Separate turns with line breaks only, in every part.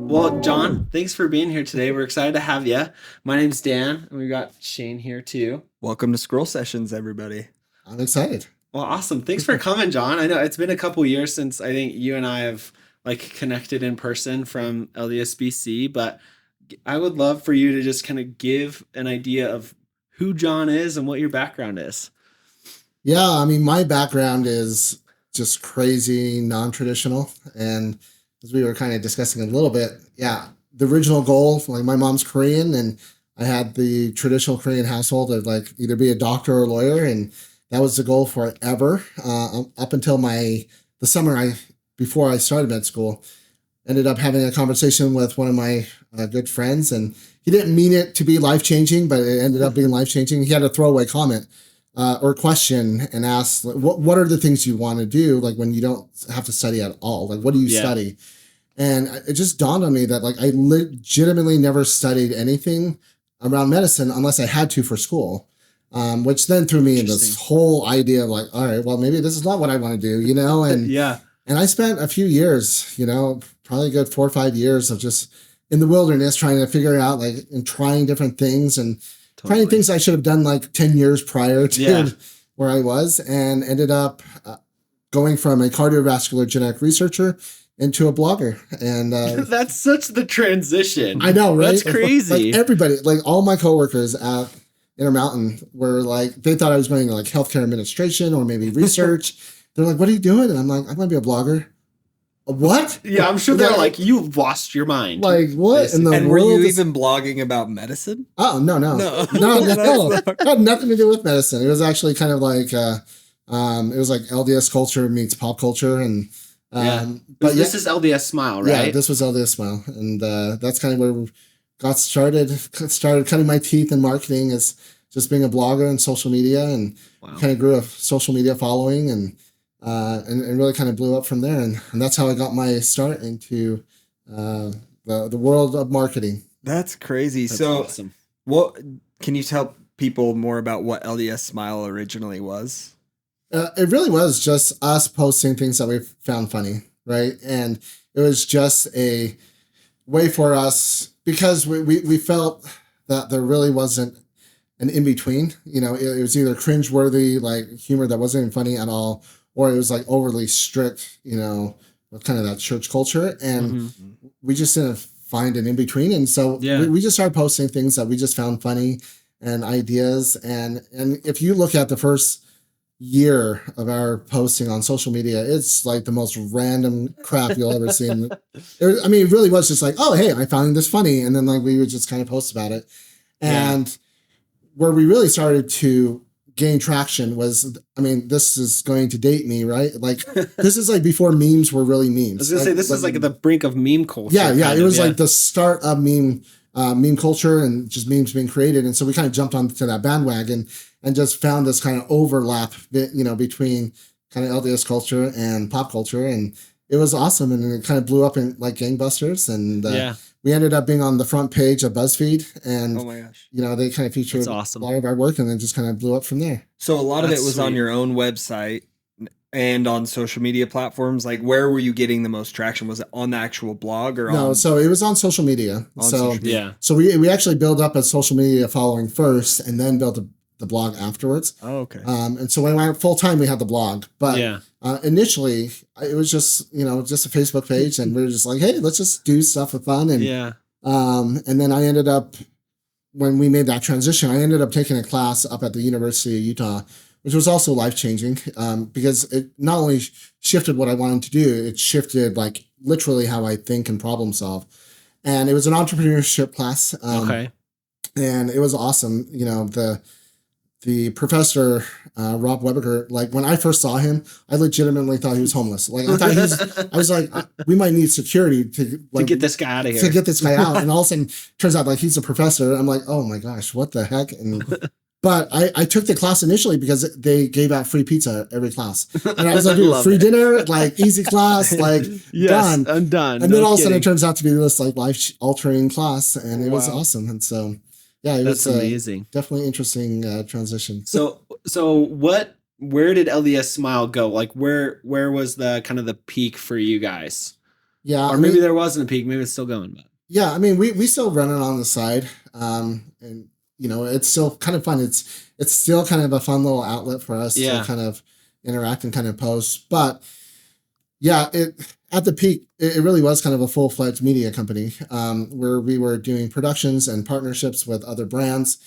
Well, John, thanks for being here today. We're excited to have you. My name's Dan, and we've got Shane here too.
Welcome to Scroll Sessions, everybody.
I'm excited.
Well, awesome. Thanks for coming, John. I know it's been a couple years since I think you and I have connected in person from LDSBC, but I would love for you to just kind of give an idea of who John is and what your background is.
Yeah, I mean, my background is just crazy, non-traditional. And as we were kind of discussing a little bit, yeah, the original goal, like my mom's Korean and I had the traditional Korean household of like either be a doctor or a lawyer. And that was the goal forever. Up until the summer before I started med school, ended up having a conversation with one of my good friends, and he didn't mean it to be life-changing, but it ended up being life-changing. He had a throwaway comment or question and asked, like, what are the things you want to do, like when you don't have to study at all? Like, what do you study? And it just dawned on me that like I legitimately never studied anything around medicine unless I had to for school, which then threw me in this whole idea of like, all right, well, maybe this is not what I want to do, And
yeah.
And I spent a few years, probably a good 4 or 5 years of just in the wilderness trying to figure out and trying different things and trying things I should have done like 10 years prior to where I was, and ended up going from a cardiovascular genetic researcher into a blogger. And
that's such the transition.
I know, right?
That's crazy.
Like everybody, like all my coworkers at Intermountain were like, they thought I was going to like healthcare administration or maybe research. They're like, what are you doing? And I'm like, I'm going to be a blogger. What?
Yeah, I'm sure they're like, you've lost your mind.
Like, what in the
and
world?
were you even blogging about medicine?
Oh, no. It had nothing to do with medicine. It was actually kind of like, it was like LDS culture meets pop culture. And,
but this is LDS Smile, right?
Yeah, this was LDS Smile. And that's kind of where we got started cutting my teeth in marketing as just being a blogger and social media, and kind of grew a social media following and really kind of blew up from there. And that's how I got my start into the world of marketing.
That's crazy.
That's
so
awesome.
What can you tell people more about what LDS Smile originally was?
It really was just us posting things that we found funny, right? And it was just a way for us, because we felt that there really wasn't an in-between. It was either cringeworthy, like humor that wasn't even funny at all, or it was like overly strict, kind of that church culture. And we just didn't find an in-between. And so we just started posting things that we just found funny and ideas. And if you look at the first year of our posting on social media, it's like the most random crap you'll ever see. It really was just like, oh, hey, I found this funny. And then like we would just kind of post about it. And where we really started to gain traction was, this is going to date me, right? Like this is like before memes were really memes.
I was gonna say this is like the brink of meme culture.
Yeah. It was like the start of meme culture and just memes being created. And so we kind of jumped onto that bandwagon and just found this kind of overlap, between kind of LDS culture and pop culture. And it was awesome. And it kind of blew up in like gangbusters. And we ended up being on the front page of BuzzFeed. And,
oh my gosh,
they kind of featured a lot of our work, and then just kind of blew up from there.
So a lot of it was on your own website and on social media platforms. Like, where were you getting the most traction? Was it on the actual blog or
No, so it was on social media. So we actually built up a social media following first and then built the blog afterwards.
Oh, okay.
And so when I went full time, we had the blog, but initially it was just a Facebook page, and we were just like, hey, let's just do stuff for fun. And and then I ended up, when we made that transition, I ended up taking a class up at the University of Utah, which was also life-changing, because it not only shifted what I wanted to do, it shifted like literally how I think and problem solve. And it was an entrepreneurship class. And it was awesome. The professor, Rob Webeker, like when I first saw him, I legitimately thought he was homeless. Like I was like, we might need security to
get this guy out of here.
To get this guy out. And all of a sudden, turns out like he's a professor. I'm like, oh my gosh, what the heck? But I took the class initially because they gave out free pizza every class. And I was like, dude, free dinner, like easy class, like done.
I'm done.
And then all of a sudden it turns out to be this like life-altering class. And it was awesome. And so, yeah,
that's amazing.
Definitely interesting transition.
So where did LDS Smile go? Like where was the kind of the peak for you guys?
Yeah.
Or maybe there wasn't a peak. Maybe it's still going. But
yeah, I mean, we still run it on the side. And you know, it's still kind of fun. It's still kind of a fun little outlet for us to kind of interact and kind of post. But yeah, at the peak, it really was kind of a full-fledged media company, where we were doing productions and partnerships with other brands.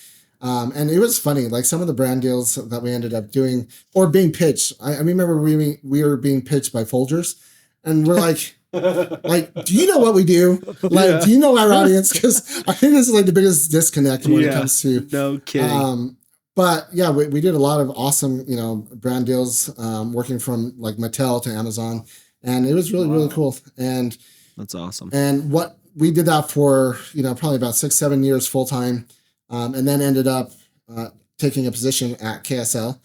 And it was funny, like some of the brand deals that we ended up doing or being pitched. I remember we were being pitched by Folgers, and we're like, do you know what we do? Like, do you know our audience? Because I think this is like the biggest disconnect when it comes to
no kidding.
But yeah, we did a lot of awesome, you know, brand deals, working from like Mattel to Amazon, and it was really really cool. And
that's awesome.
And what we did that for, you know, probably about 6-7 years full time, and then ended up taking a position at KSL,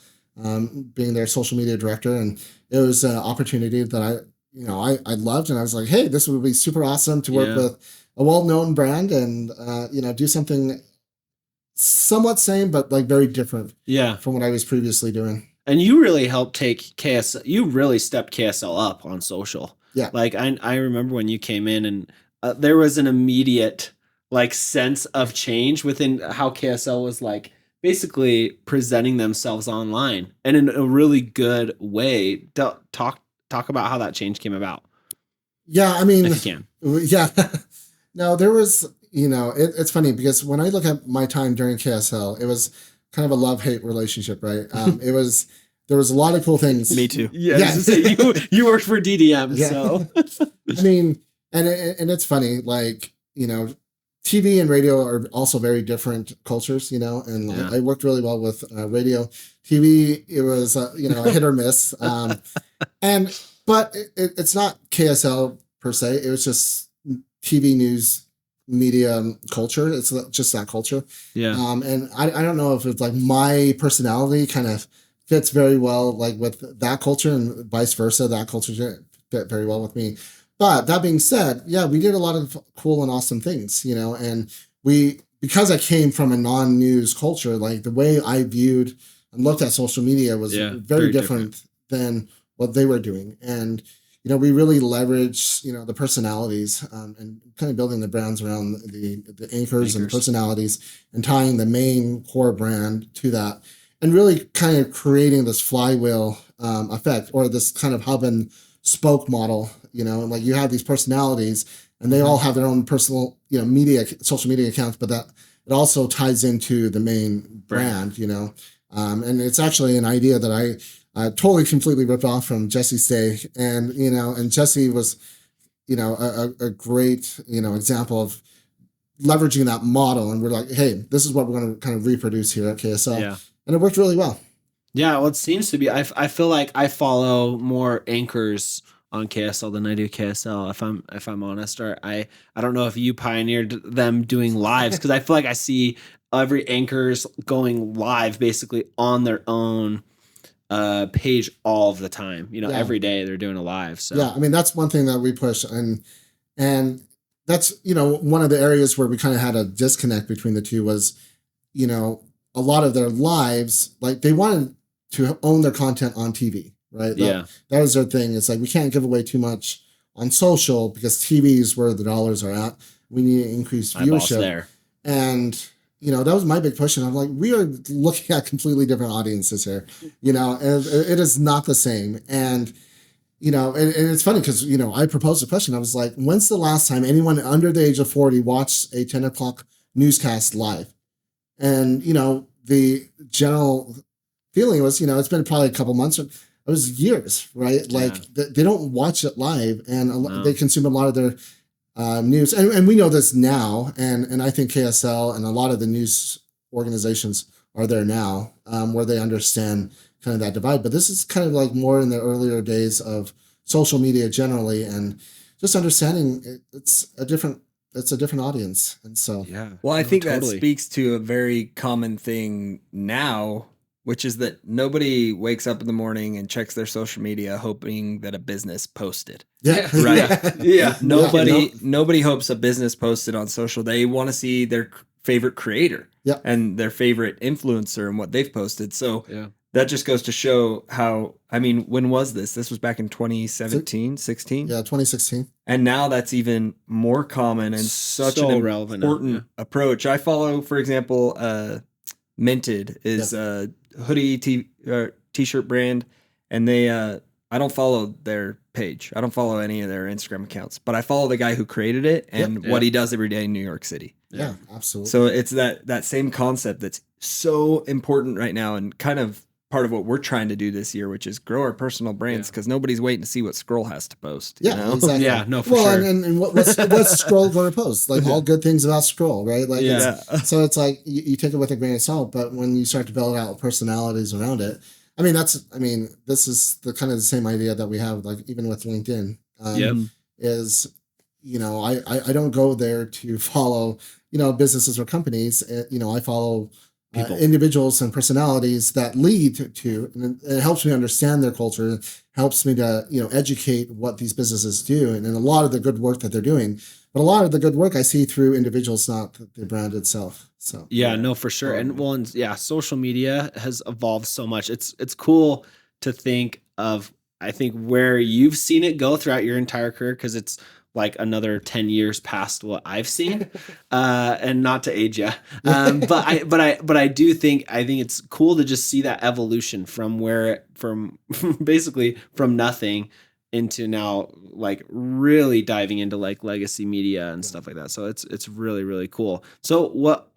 being their social media director, and it was an opportunity that I loved, and I was like, hey, this would be super awesome to work with a well-known brand and you know, do something somewhat same but like very different from what I was previously doing.
And you really helped take KSL. You really stepped KSL up on social.
Yeah.
Like I remember when you came in, and there was an immediate like sense of change within how KSL was like basically presenting themselves online, and in a really good way. Talk about how that change came about.
Yeah, I mean,
if you can.
Yeah. No, there was, you know, it's funny because when I look at my time during KSL, it was kind of a love-hate relationship, right? There was a lot of cool things.
Me too.
Yeah. You worked for DDM, so.
I mean, and it's funny, like, you know, TV and radio are also very different cultures, you know, and I worked really well with radio. TV, it was, you know, a hit or miss. But it's not KSL per se. It was just TV news media culture. It's just that culture.
Yeah.
And I don't know if it's like my personality kind of fits very well like with that culture, and vice versa. That culture fit very well with me. But that being said, yeah, we did a lot of cool and awesome things, you know, and because I came from a non-news culture, like the way I viewed and looked at social media was very different than what they were doing. And, you know, we really leveraged, you know, the personalities, and kind of building the brands around the anchors and personalities, and tying the main core brand to that, and really kind of creating this flywheel effect, or this kind of hub and spoke model, you know, and like you have these personalities and they all have their own personal, you know, social media accounts, but that it also ties into the main brand, you know. And it's actually an idea that I totally completely ripped off from Jesse Stay. And, you know, and Jesse was, you know, a great, you know, example of leveraging that model. And we're like, hey, this is what we're going to kind of reproduce here at KSL. Yeah. And it worked really well.
Yeah, well, it seems to be. I feel like I follow more anchors on KSL than I do KSL, if I'm honest. Or I don't know if you pioneered them doing lives, because I feel like I see every anchor's going live basically on their own page all of the time. You know, every day they're doing a live. So
yeah, I mean, that's one thing that we push, and that's, you know, one of the areas where we kind of had a disconnect between the two was, you know, a lot of their lives, like they wanted to own their content on TV, right? That was their thing. It's like, we can't give away too much on social because TV is where the dollars are at. We need to increase viewership there. And, you know, that was my big push. And I'm like, we are looking at completely different audiences here, you know, and it is not the same. And, you know, and it's funny because, you know, I proposed a question. I was like, when's the last time anyone under the age of 40 watched a 10 o'clock newscast live? And, you know, the general feeling was, you know, it's been probably a couple months, it was years, right? Like they don't watch it live, and they consume a lot of their news. And we know this now. And I think KSL and a lot of the news organizations are there now, where they understand kind of that divide. But this is kind of like more in the earlier days of social media generally, and just understanding it's a different audience. And so,
well, I think that speaks to a very common thing now, which is that nobody wakes up in the morning and checks their social media hoping that a business posted.
Yeah.
Right. Nobody hopes a business posted on social. They want to see their favorite creator and their favorite influencer and what they've posted. So that just goes to show how, I mean, when was this? This was back in 2017, 16?
Yeah, 2016.
And now that's even more common and such an
relevant
important approach. I follow, for example, Minted is a hoodie t-shirt brand, and they I don't follow their page. I don't follow any of their Instagram accounts, but I follow the guy who created it and what he does every day in New York City.
Yeah, absolutely.
So it's that same concept that's so important right now, and kind of part of what we're trying to do this year, which is grow our personal brands, because nobody's waiting to see what Scroll has to post.
Yeah,
you know?
exactly.
Yeah, no, for sure.
And what's Scroll going to post? Like all good things about Scroll, right? Like, so it's like you take it with a grain of salt, but when you start to build out personalities around it, this is the kind of the same idea that we have, like even with LinkedIn. Is, I don't go there to follow, businesses or companies. I follow individuals and personalities that lead to, and it helps me understand their culture, helps me to, educate what these businesses do, and a lot of the good work that they're doing. But a lot of the good work I see through individuals, not the brand itself. So
no, for sure. And social media has evolved so much. It's cool to think of, I think, where you've seen it go throughout your entire career, because it's like another 10 years past what I've seen, and not to age you. But I do think it's cool to just see that evolution from basically from nothing into now, like really diving into like legacy media and stuff like that. So it's really, really cool. So what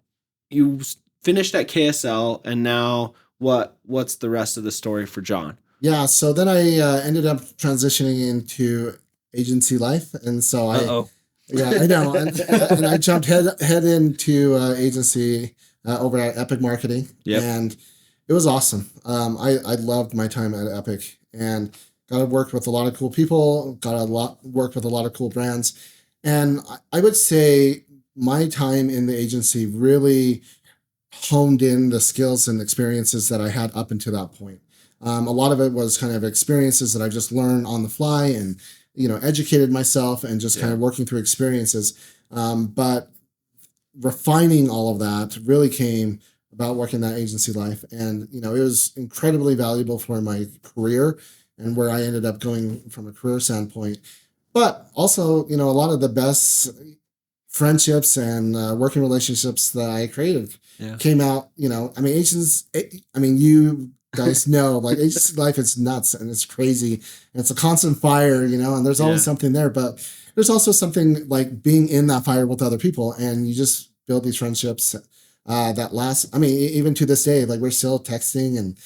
you finished at KSL, and now what's the rest of the story for John?
Yeah. So then I ended up transitioning into agency life, and so I know, and I jumped head into agency over at Epic Marketing, and it was awesome. I loved my time at Epic, and got to work with a lot of cool people, work with a lot of cool brands, and I would say my time in the agency really honed in the skills and experiences that I had up until that point. A lot of it was kind of experiences that I just learned on the fly, and educated myself, and just kind of working through experiences. But refining all of that really came about working that agency life. And, it was incredibly valuable for my career and where I ended up going from a career standpoint. But also, a lot of the best friendships and working relationships that I created came out, you guys know, like agency life is nuts and it's crazy and it's a constant fire, and there's always something there, but there's also something like being in that fire with other people, and you just build these friendships that last. Even to this day, like we're still texting and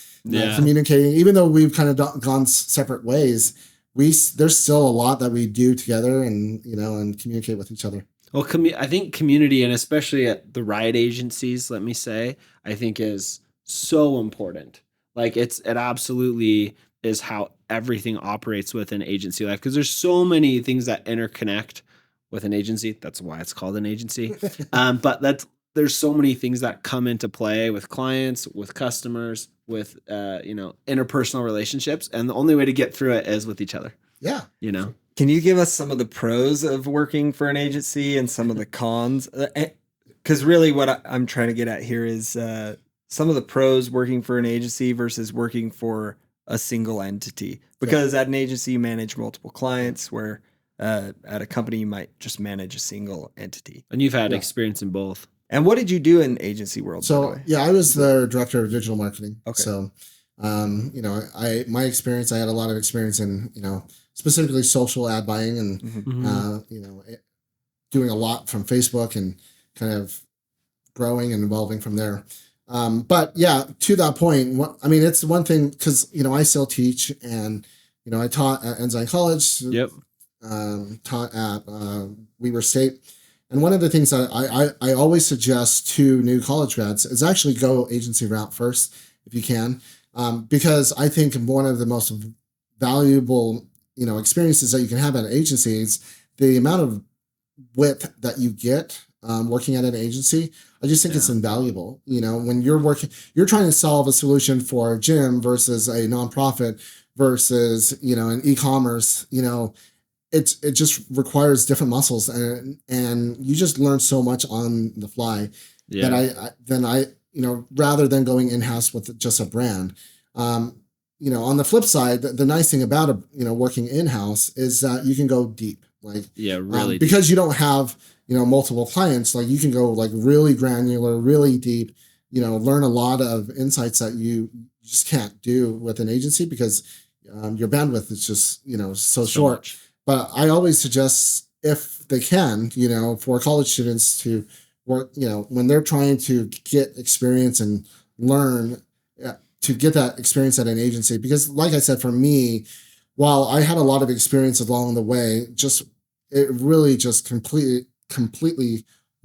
communicating, even though we've kind of gone separate ways. There's still a lot that we do together, and and communicate with each other.
Well, I think community, and especially at the Riot agencies, let me say, I think is so important. Like it absolutely is how everything operates with an agency life, because there's so many things that interconnect with an agency. That's why it's called an agency. But there's so many things that come into play with clients, with customers, with interpersonal relationships, and the only way to get through it is with each other.
Yeah.
Can you give us some of the pros of working for an agency and some of the cons? Because really what I'm trying to get at here is some of the pros working for an agency versus working for a single entity. Because at an agency, you manage multiple clients, where at a company, you might just manage a single entity.
And you've had experience in both.
And what did you do in agency world?
So, I was the director of digital marketing. Okay. So, my experience, I had a lot of experience in, specifically social ad buying, and, doing a lot from Facebook and kind of growing and evolving from there. But to that point, it's one thing, because, I still teach, and, I taught at Ensign College, taught at Weber State. And one of the things that I always suggest to new college grads is actually go agency route first, if you can, because I think one of the most valuable, experiences that you can have at an agency is the amount of width that you get working at an agency. I just think it's invaluable. When you're you're trying to solve a solution for a gym versus a nonprofit versus, an e-commerce, it just requires different muscles, and you just learn so much on the fly that rather than going in-house with just a brand. On the flip side, the nice thing about working in-house is that you can go deep. Like,
Yeah, really.
because you don't have, multiple clients, like you can go like really granular, really deep, learn a lot of insights that you just can't do with an agency because your bandwidth is just, so short.
Much.
But I always suggest, if they can, for college students to work, when they're trying to get experience and learn, to get that experience at an agency. Because like I said, for me, while I had a lot of experience along the way, it really just completely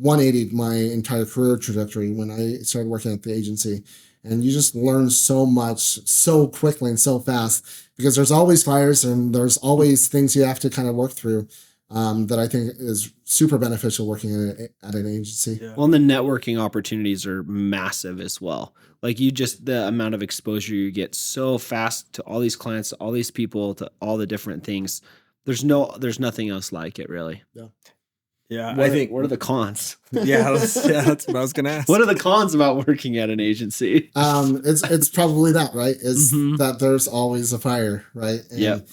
180'd my entire career trajectory when I started working at the agency. And you just learn so much so quickly and so fast because there's always fires and there's always things you have to kind of work through, that I think is super beneficial working at an agency.
Yeah. Well, and the networking opportunities are massive as well. Like the amount of exposure you get so fast to all these clients, to all these people, to all the different things. There's nothing else like it, really.
Yeah.
Yeah,
What are the cons?
Yeah, that's what I was gonna ask.
What are the cons about working at an agency?
It's probably that, right? Is
Mhm.
that there's always a fire, right? And
Yep.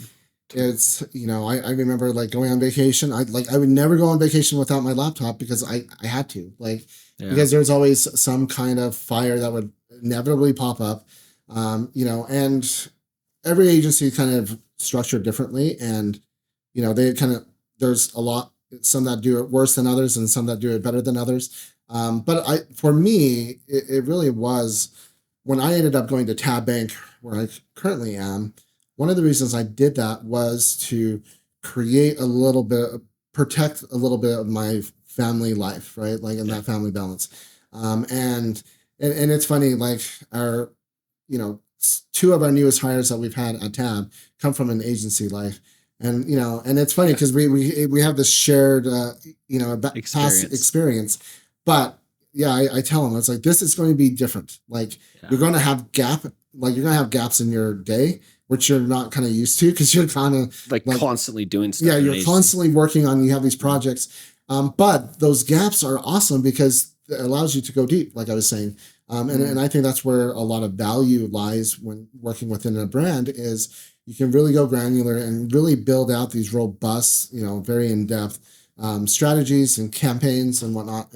it's, I remember like going on vacation. I would never go on vacation without my laptop because I had to,
Yeah.
because there's always some kind of fire that would inevitably pop up. And every agency kind of structured differently, and they kind of, there's some that do it worse than others and some that do it better than others. But for me, it really was when I ended up going to Tab Bank, where I currently am. One of the reasons I did that was to protect a little bit of my family life, right? Like in that family balance. And it's funny, like our, two of our newest hires that we've had at Tab come from an agency life. And, and it's funny because we have this shared, past experience, but yeah, I tell them, it's like, this is going to be different. Like you're going to have gaps in your day, which you're not kind of used to because you're kind of
like constantly doing stuff.
Yeah, you're constantly working on, you have these projects. But those gaps are awesome because it allows you to go deep, like I was saying. And I think that's where a lot of value lies when working within a brand is you can really go granular and really build out these robust, very in-depth strategies and campaigns and whatnot.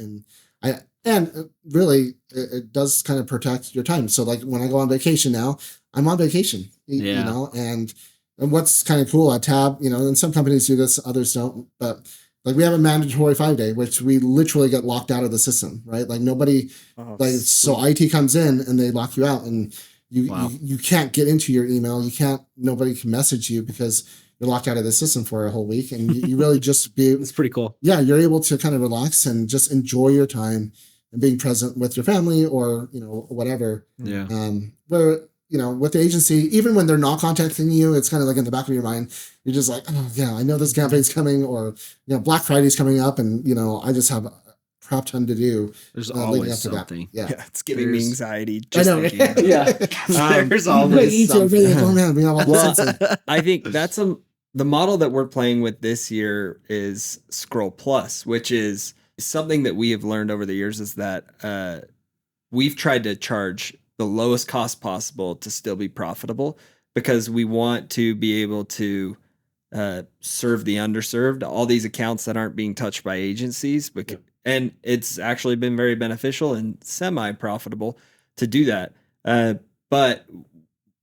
And really, it does kind of protect your time. So like when I go on vacation now, I'm on vacation, and what's kind of cool at Tab, and some companies do this, others don't, but like we have a mandatory 5-day, which we literally get locked out of the system, right? Like nobody, so IT comes in and they lock you out, and you can't get into your email. Nobody can message you because you're locked out of the system for a whole week. And you really just
it's pretty cool.
Yeah. You're able to kind of relax and just enjoy your time and being present with your family or, whatever.
Yeah.
Where, with the agency, even when they're not contacting you, it's kind of like in the back of your mind, you're just like, oh yeah, I know this campaign's coming, or, Black Friday's coming up, and, I just have a crap ton to do.
There's always something.
Yeah.
It's giving me anxiety.
I know.
There's always something.
Oh man, we have all
Well, I think that's the model that we're playing with this year is Scroll Plus, which is something that we have learned over the years is that we've tried to charge the lowest cost possible to still be profitable because we want to be able to serve the underserved, all these accounts that aren't being touched by agencies. And it's actually been very beneficial and semi-profitable to do that. But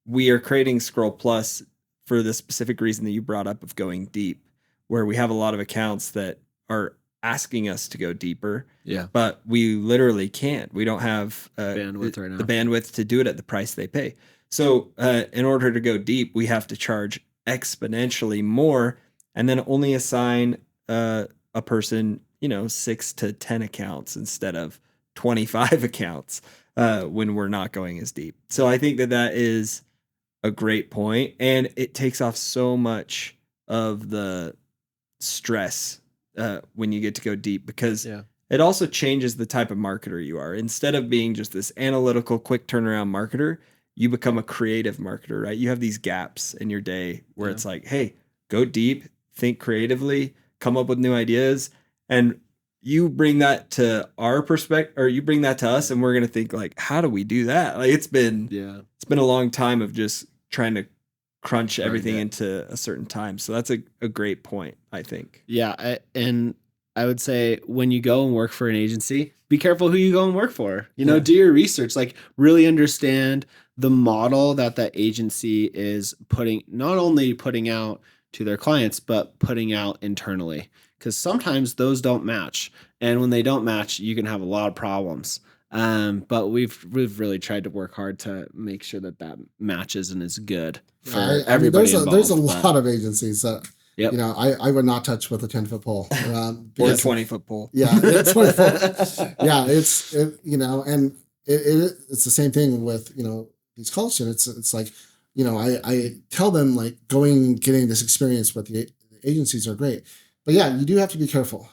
we are creating Scroll Plus for the specific reason that you brought up of going deep, where we have a lot of accounts that are asking us to go deeper.
Yeah.
But we literally can't. We don't have
bandwidth right now.
The bandwidth to do it at the price they pay. So in order to go deep, we have to charge exponentially more and then only assign a person, 6 to 10 accounts instead of 25 accounts when we're not going as deep. So I think that is a great point, and it takes off so much of the stress when you get to go deep because it also changes the type of marketer you are. Instead of being just this analytical, quick turnaround marketer, you become a creative marketer, right? You have these gaps in your day where it's like, hey, go deep, think creatively, come up with new ideas, and you bring that to our perspective, or you bring that to us, and we're gonna think like, how do we do that? Like it's been a long time of just trying to crunch everything
it.
into a certain time. So that's a great point, I think.
Yeah, and I would say when you go and work for an agency, be careful who you go and work for.
Yeah.
Do your research, like really understand the model that agency is not only putting out to their clients, but putting out internally. Because sometimes those don't match. And when they don't match, you can have a lot of problems. But we've really tried to work hard to make sure that matches and is good for everybody involved.
There's a lot of agencies that
Yep.
I would not touch with a 10-foot pole
Or a 20-foot pole.
Yeah, it's 20-foot. Yeah, and it's the same thing with these cults. And it's like I tell them like getting this experience with the agencies are great, but yeah, you do have to be careful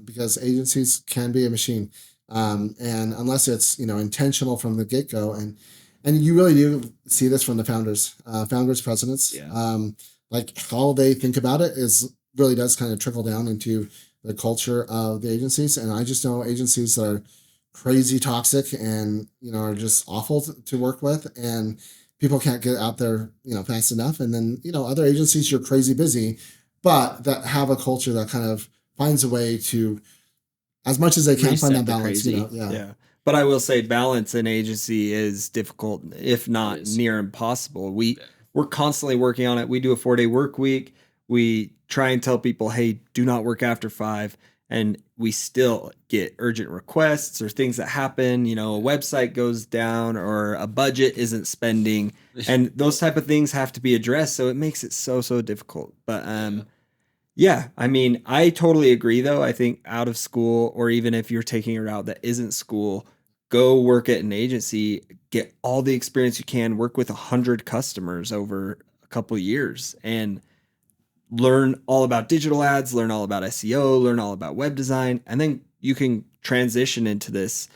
because agencies can be a machine. And unless it's intentional from the get-go, and you really do see this from the founders, presidents, like how they think about it really does kind of trickle down into the culture of the agencies. And I just know agencies that are crazy toxic and are just awful to work with, and people can't get out there fast enough. And then other agencies, you're crazy busy, but that have a culture that kind of finds a way to, as much as they can, find that balance.
Yeah. But I will say balance in agency is difficult, if not near impossible. We're constantly working on it. We do a 4-day work week. We try and tell people, hey, do not work after 5. And we still get urgent requests or things that happen. A website goes down or a budget isn't spending. And those type of things have to be addressed. So it makes it so difficult. But yeah, I mean, I totally agree, though. I think out of school, or even if you're taking a route that isn't school, go work at an agency, get all the experience you can, work with 100 customers over a couple of years, and learn all about digital ads, learn all about SEO, learn all about web design, and then you can transition into this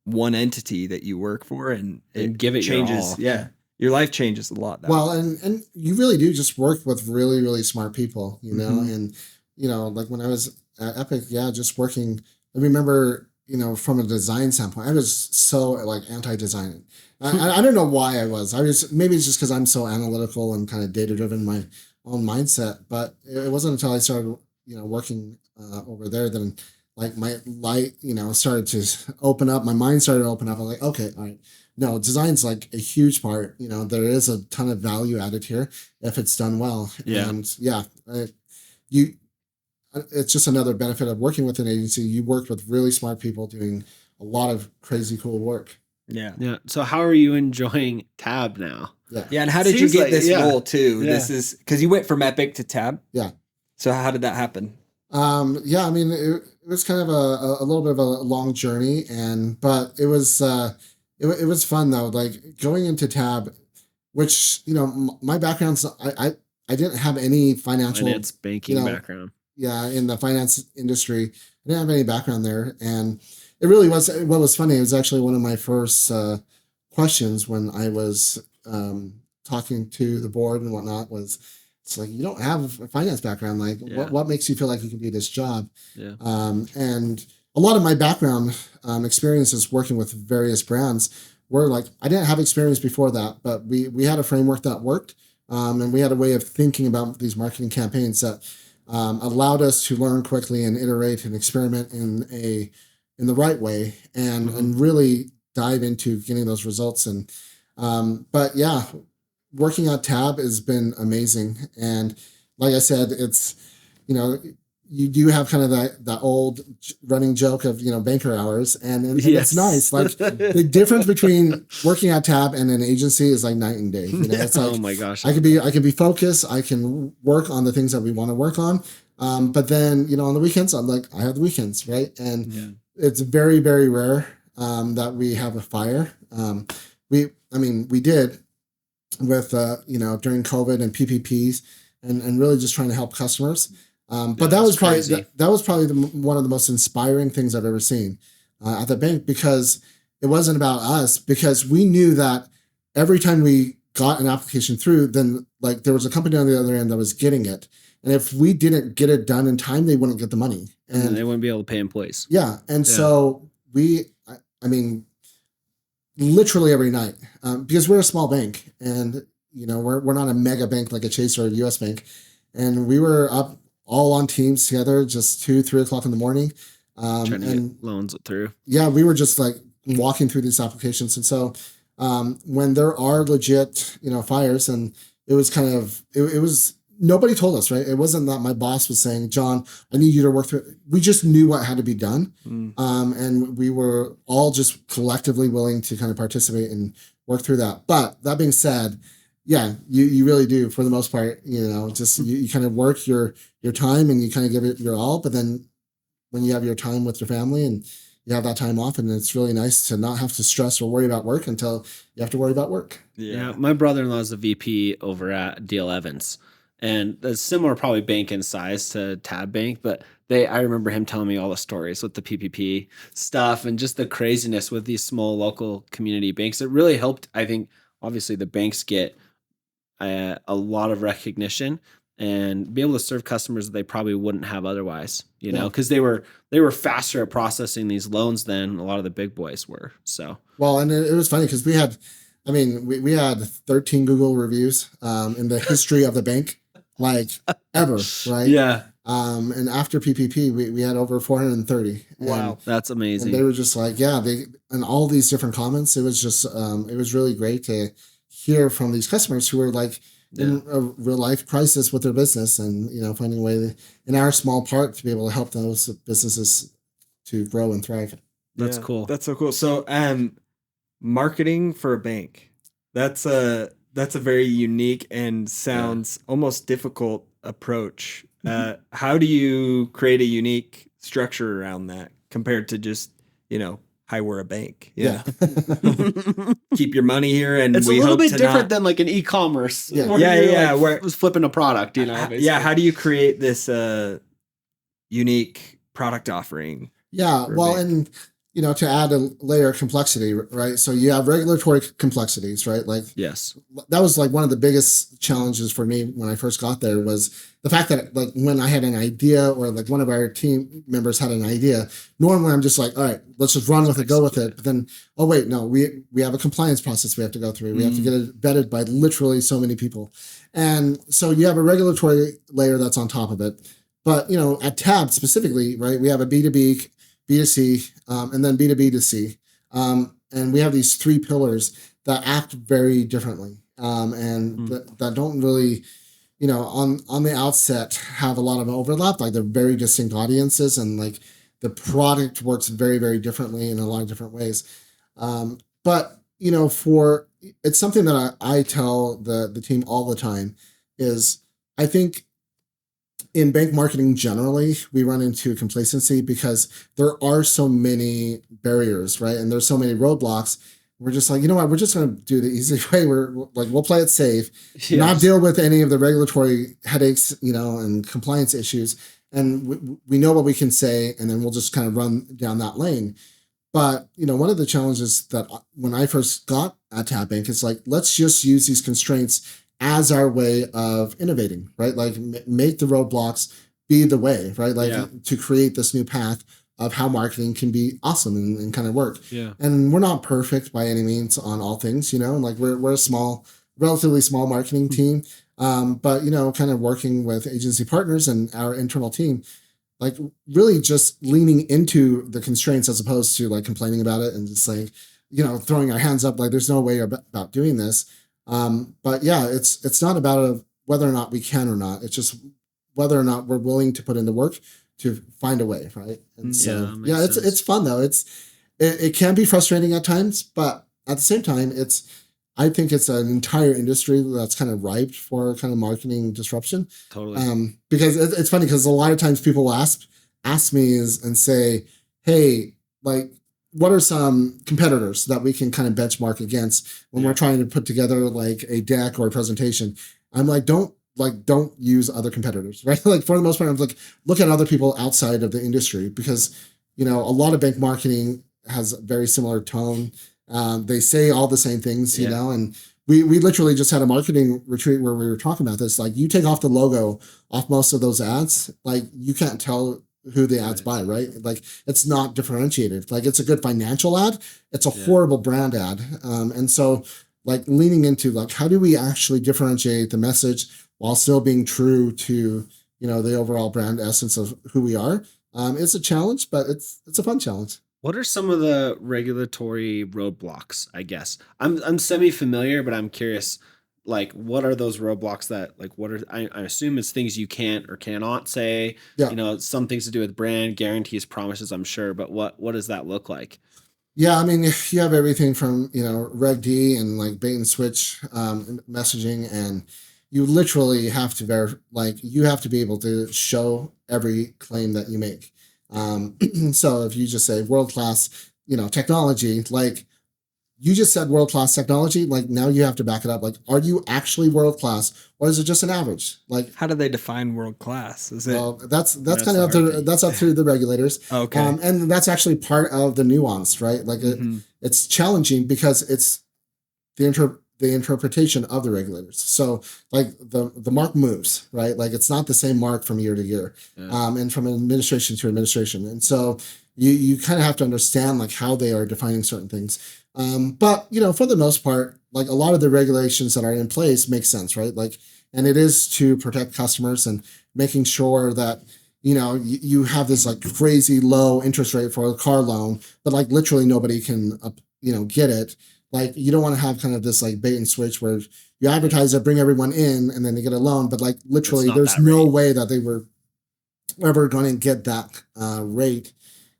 one entity that you work for, and
give it
changes.
Your all.
Yeah. Your life changes a lot.
And you really do just work with really, really smart people, and, like when I was at Epic, just working, I remember, from a design standpoint, I was so like anti-design. I don't know why I was. Maybe it's just because I'm so analytical and kind of data-driven in my own mindset, but it wasn't until I started, working over there that like my light, started to open up. My mind started to open up. I'm like, okay, all right. No, design's like a huge part. There is a ton of value added here if it's done well.
Yeah.
And it's just another benefit of working with an agency. You work with really smart people doing a lot of crazy cool work.
Yeah.
So how are you enjoying Tab now?
Yeah. And how did you get this role too?
Yeah.
This is because you went from Epic to Tab.
Yeah.
So how did that happen?
I mean, it was kind of a little bit of a long journey, but it was fun though. Like going into Tab, which my background's I didn't have any finance
banking background.
Yeah, in the finance industry, I didn't have any background there, and it really was. What was funny, it was actually one of my first questions when I was talking to the board and whatnot. It's like, you don't have a finance background. Like, what makes you feel like you can do this job?
Yeah.
And a lot of my background experiences working with various brands were like, I didn't have experience before that, but we had a framework that worked, and we had a way of thinking about these marketing campaigns that allowed us to learn quickly and iterate and experiment in the right way and really dive into getting those results. And but yeah, working at Tab has been amazing. And like I said, it's you do have kind of that old running joke of banker hours, and it's nice. Like the difference between working at Tab and an agency is like night and day. It's like,
oh my gosh,
I can be focused. I can work on the things that we want to work on. But then on the weekends, I have the weekends, right? And it's very, very rare that we have a fire. We did with during COVID and PPPs and really just trying to help customers. But that was probably one of the most inspiring things I've ever seen at the bank, because it wasn't about us, because we knew that every time we got an application through, then like there was a company on the other end that was getting it. And if we didn't get it done in time, they wouldn't get the money.
And they wouldn't be able to pay employees.
Yeah. And so literally every night, because we're a small bank, and we're not a mega bank like a Chase or a US bank. And we were up all on teams together, just 2-3 o'clock in the morning.
Trying to get loans through.
Yeah, we were just like walking through these applications. And so when there are legit, fires, and it was kind of, it was, nobody told us, right? It wasn't that my boss was saying, John, I need you to work through it. We just knew what had to be done. And we were all just collectively willing to kind of participate and work through that. But that being said, yeah, you really do, for the most part, just you kind of work your time and you kind of give it your all. But then when you have your time with your family and you have that time off, and it's really nice to not have to stress or worry about work until you have to worry about work.
Yeah. My brother-in-law is the VP over at DL Evans, and a similar probably bank in size to Tab Bank, but I remember him telling me all the stories with the PPP stuff and just the craziness with these small local community banks. It really helped, I think, obviously the banks get a lot of recognition and be able to serve customers that they probably wouldn't have otherwise, because they were faster at processing these loans than a lot of the big boys were. So,
well, and it was funny because we had 13 Google reviews in the history of the bank, like ever, right?
Yeah.
And after PPP, we had over 430.
Wow, that's amazing.
And they were just like, and all these different comments. It was just, it was really great to hear from these customers who were like in a real life crisis with their business, and finding a way in our small part to be able to help those businesses to grow and thrive.
That's cool.
That's so cool. So, marketing for a bank, that's a very unique and sounds almost difficult approach. How do you create a unique structure around that compared to just, hi, we're a bank?
Yeah.
Keep your money here, and
it's a little bit different than like an e-commerce.
Where
it was flipping a product, basically.
How do you create this unique product offering?
Yeah, well, and to add a layer of complexity, right? So you have regulatory complexities, right? Like,
yes,
that was like one of the biggest challenges for me when I first got there, was the fact that like when I had an idea, or like one of our team members had an idea, normally I'm just like, all right, let's just run with it, go with it. But then, oh wait, no, we have a compliance process we have to go through. We have to get it vetted by literally so many people. And so you have a regulatory layer that's on top of it. But, at Tab specifically, right, we have a B2B, B2C, and then B2B to C. And we have these 3 pillars that act very differently, and that don't really, on the outset have a lot of overlap. Like, they're very distinct audiences, and like the product works very, very differently in a lot of different ways. But, it's something that I tell the team all the time is, I think, in bank marketing generally, we run into complacency because there are so many barriers, right? And there's so many roadblocks. We're just like, what? We're just going to do the easy way. We're like, we'll play it safe, not deal with any of the regulatory headaches, and compliance issues. And we know what we can say, and then we'll just kind of run down that lane. But, one of the challenges that when I first got at Tab Bank is like, let's just use these constraints as our way of innovating, right? Like, make the roadblocks be the way, right? Like, to create this new path of how marketing can be awesome and kind of work.
Yeah.
And we're not perfect by any means on all things, like we're a relatively small marketing team. But, kind of working with agency partners and our internal team, like really just leaning into the constraints as opposed to like complaining about it and just like, throwing our hands up, like there's no way about doing this. But yeah, it's not about whether or not we can or not. It's just whether or not we're willing to put in the work to find a way, right? And so it's fun though. It can be frustrating at times, but at the same time, I think it's an entire industry that's kind of ripe for kind of marketing disruption.
Totally.
Because it's funny because a lot of times people will ask me and say, hey, like, what are some competitors that we can kind of benchmark against when we're trying to put together like a deck or a presentation? I'm like, don't use other competitors, right? Like, for the most part, I'm like, look at other people outside of the industry, because, a lot of bank marketing has a very similar tone. They say all the same things, and we literally just had a marketing retreat where we were talking about this. Like, you take off the logo off most of those ads, like you can't tell who the ads by, right? Like, it's not differentiated. Like, it's a good financial ad. It's a horrible brand ad. And so, like leaning into like how do we actually differentiate the message while still being true to the overall brand essence of who we are. It's a challenge, but it's a fun challenge.
What are some of the regulatory roadblocks, I guess? I'm semi-familiar, but I'm curious, like, what are those roadblocks that, like, what are, I assume it's things you can't or cannot say,
Yeah.
some things to do with brand guarantees, promises, I'm sure, but what does that look like?
Yeah, I mean, you have everything from Reg D and like bait and switch messaging, and you literally have to you have to be able to show every claim that you make. So if you just say world class, technology, like you just said world class technology, like now you have to back it up. Like, are you actually world class, or is it just an average? Like,
how do they define world class? Is it?
Well, that's kind of up to the regulators.
Okay.
And that's actually part of the nuance, right? Like it's challenging because it's the interpretation of the regulators. So like the mark moves, right? Like it's not the same mark from year to year, and from administration to administration. And so you kind of have to understand like how they are defining certain things. But for the most part, like a lot of the regulations that are in place make sense, right? Like, and it is to protect customers and making sure that you have this like crazy low interest rate for a car loan, but like literally nobody can get it. Like you don't want to have kind of this like bait and switch where you advertise it, bring everyone in, and then they get a loan, but like literally there's no way that they were ever going to get that rate,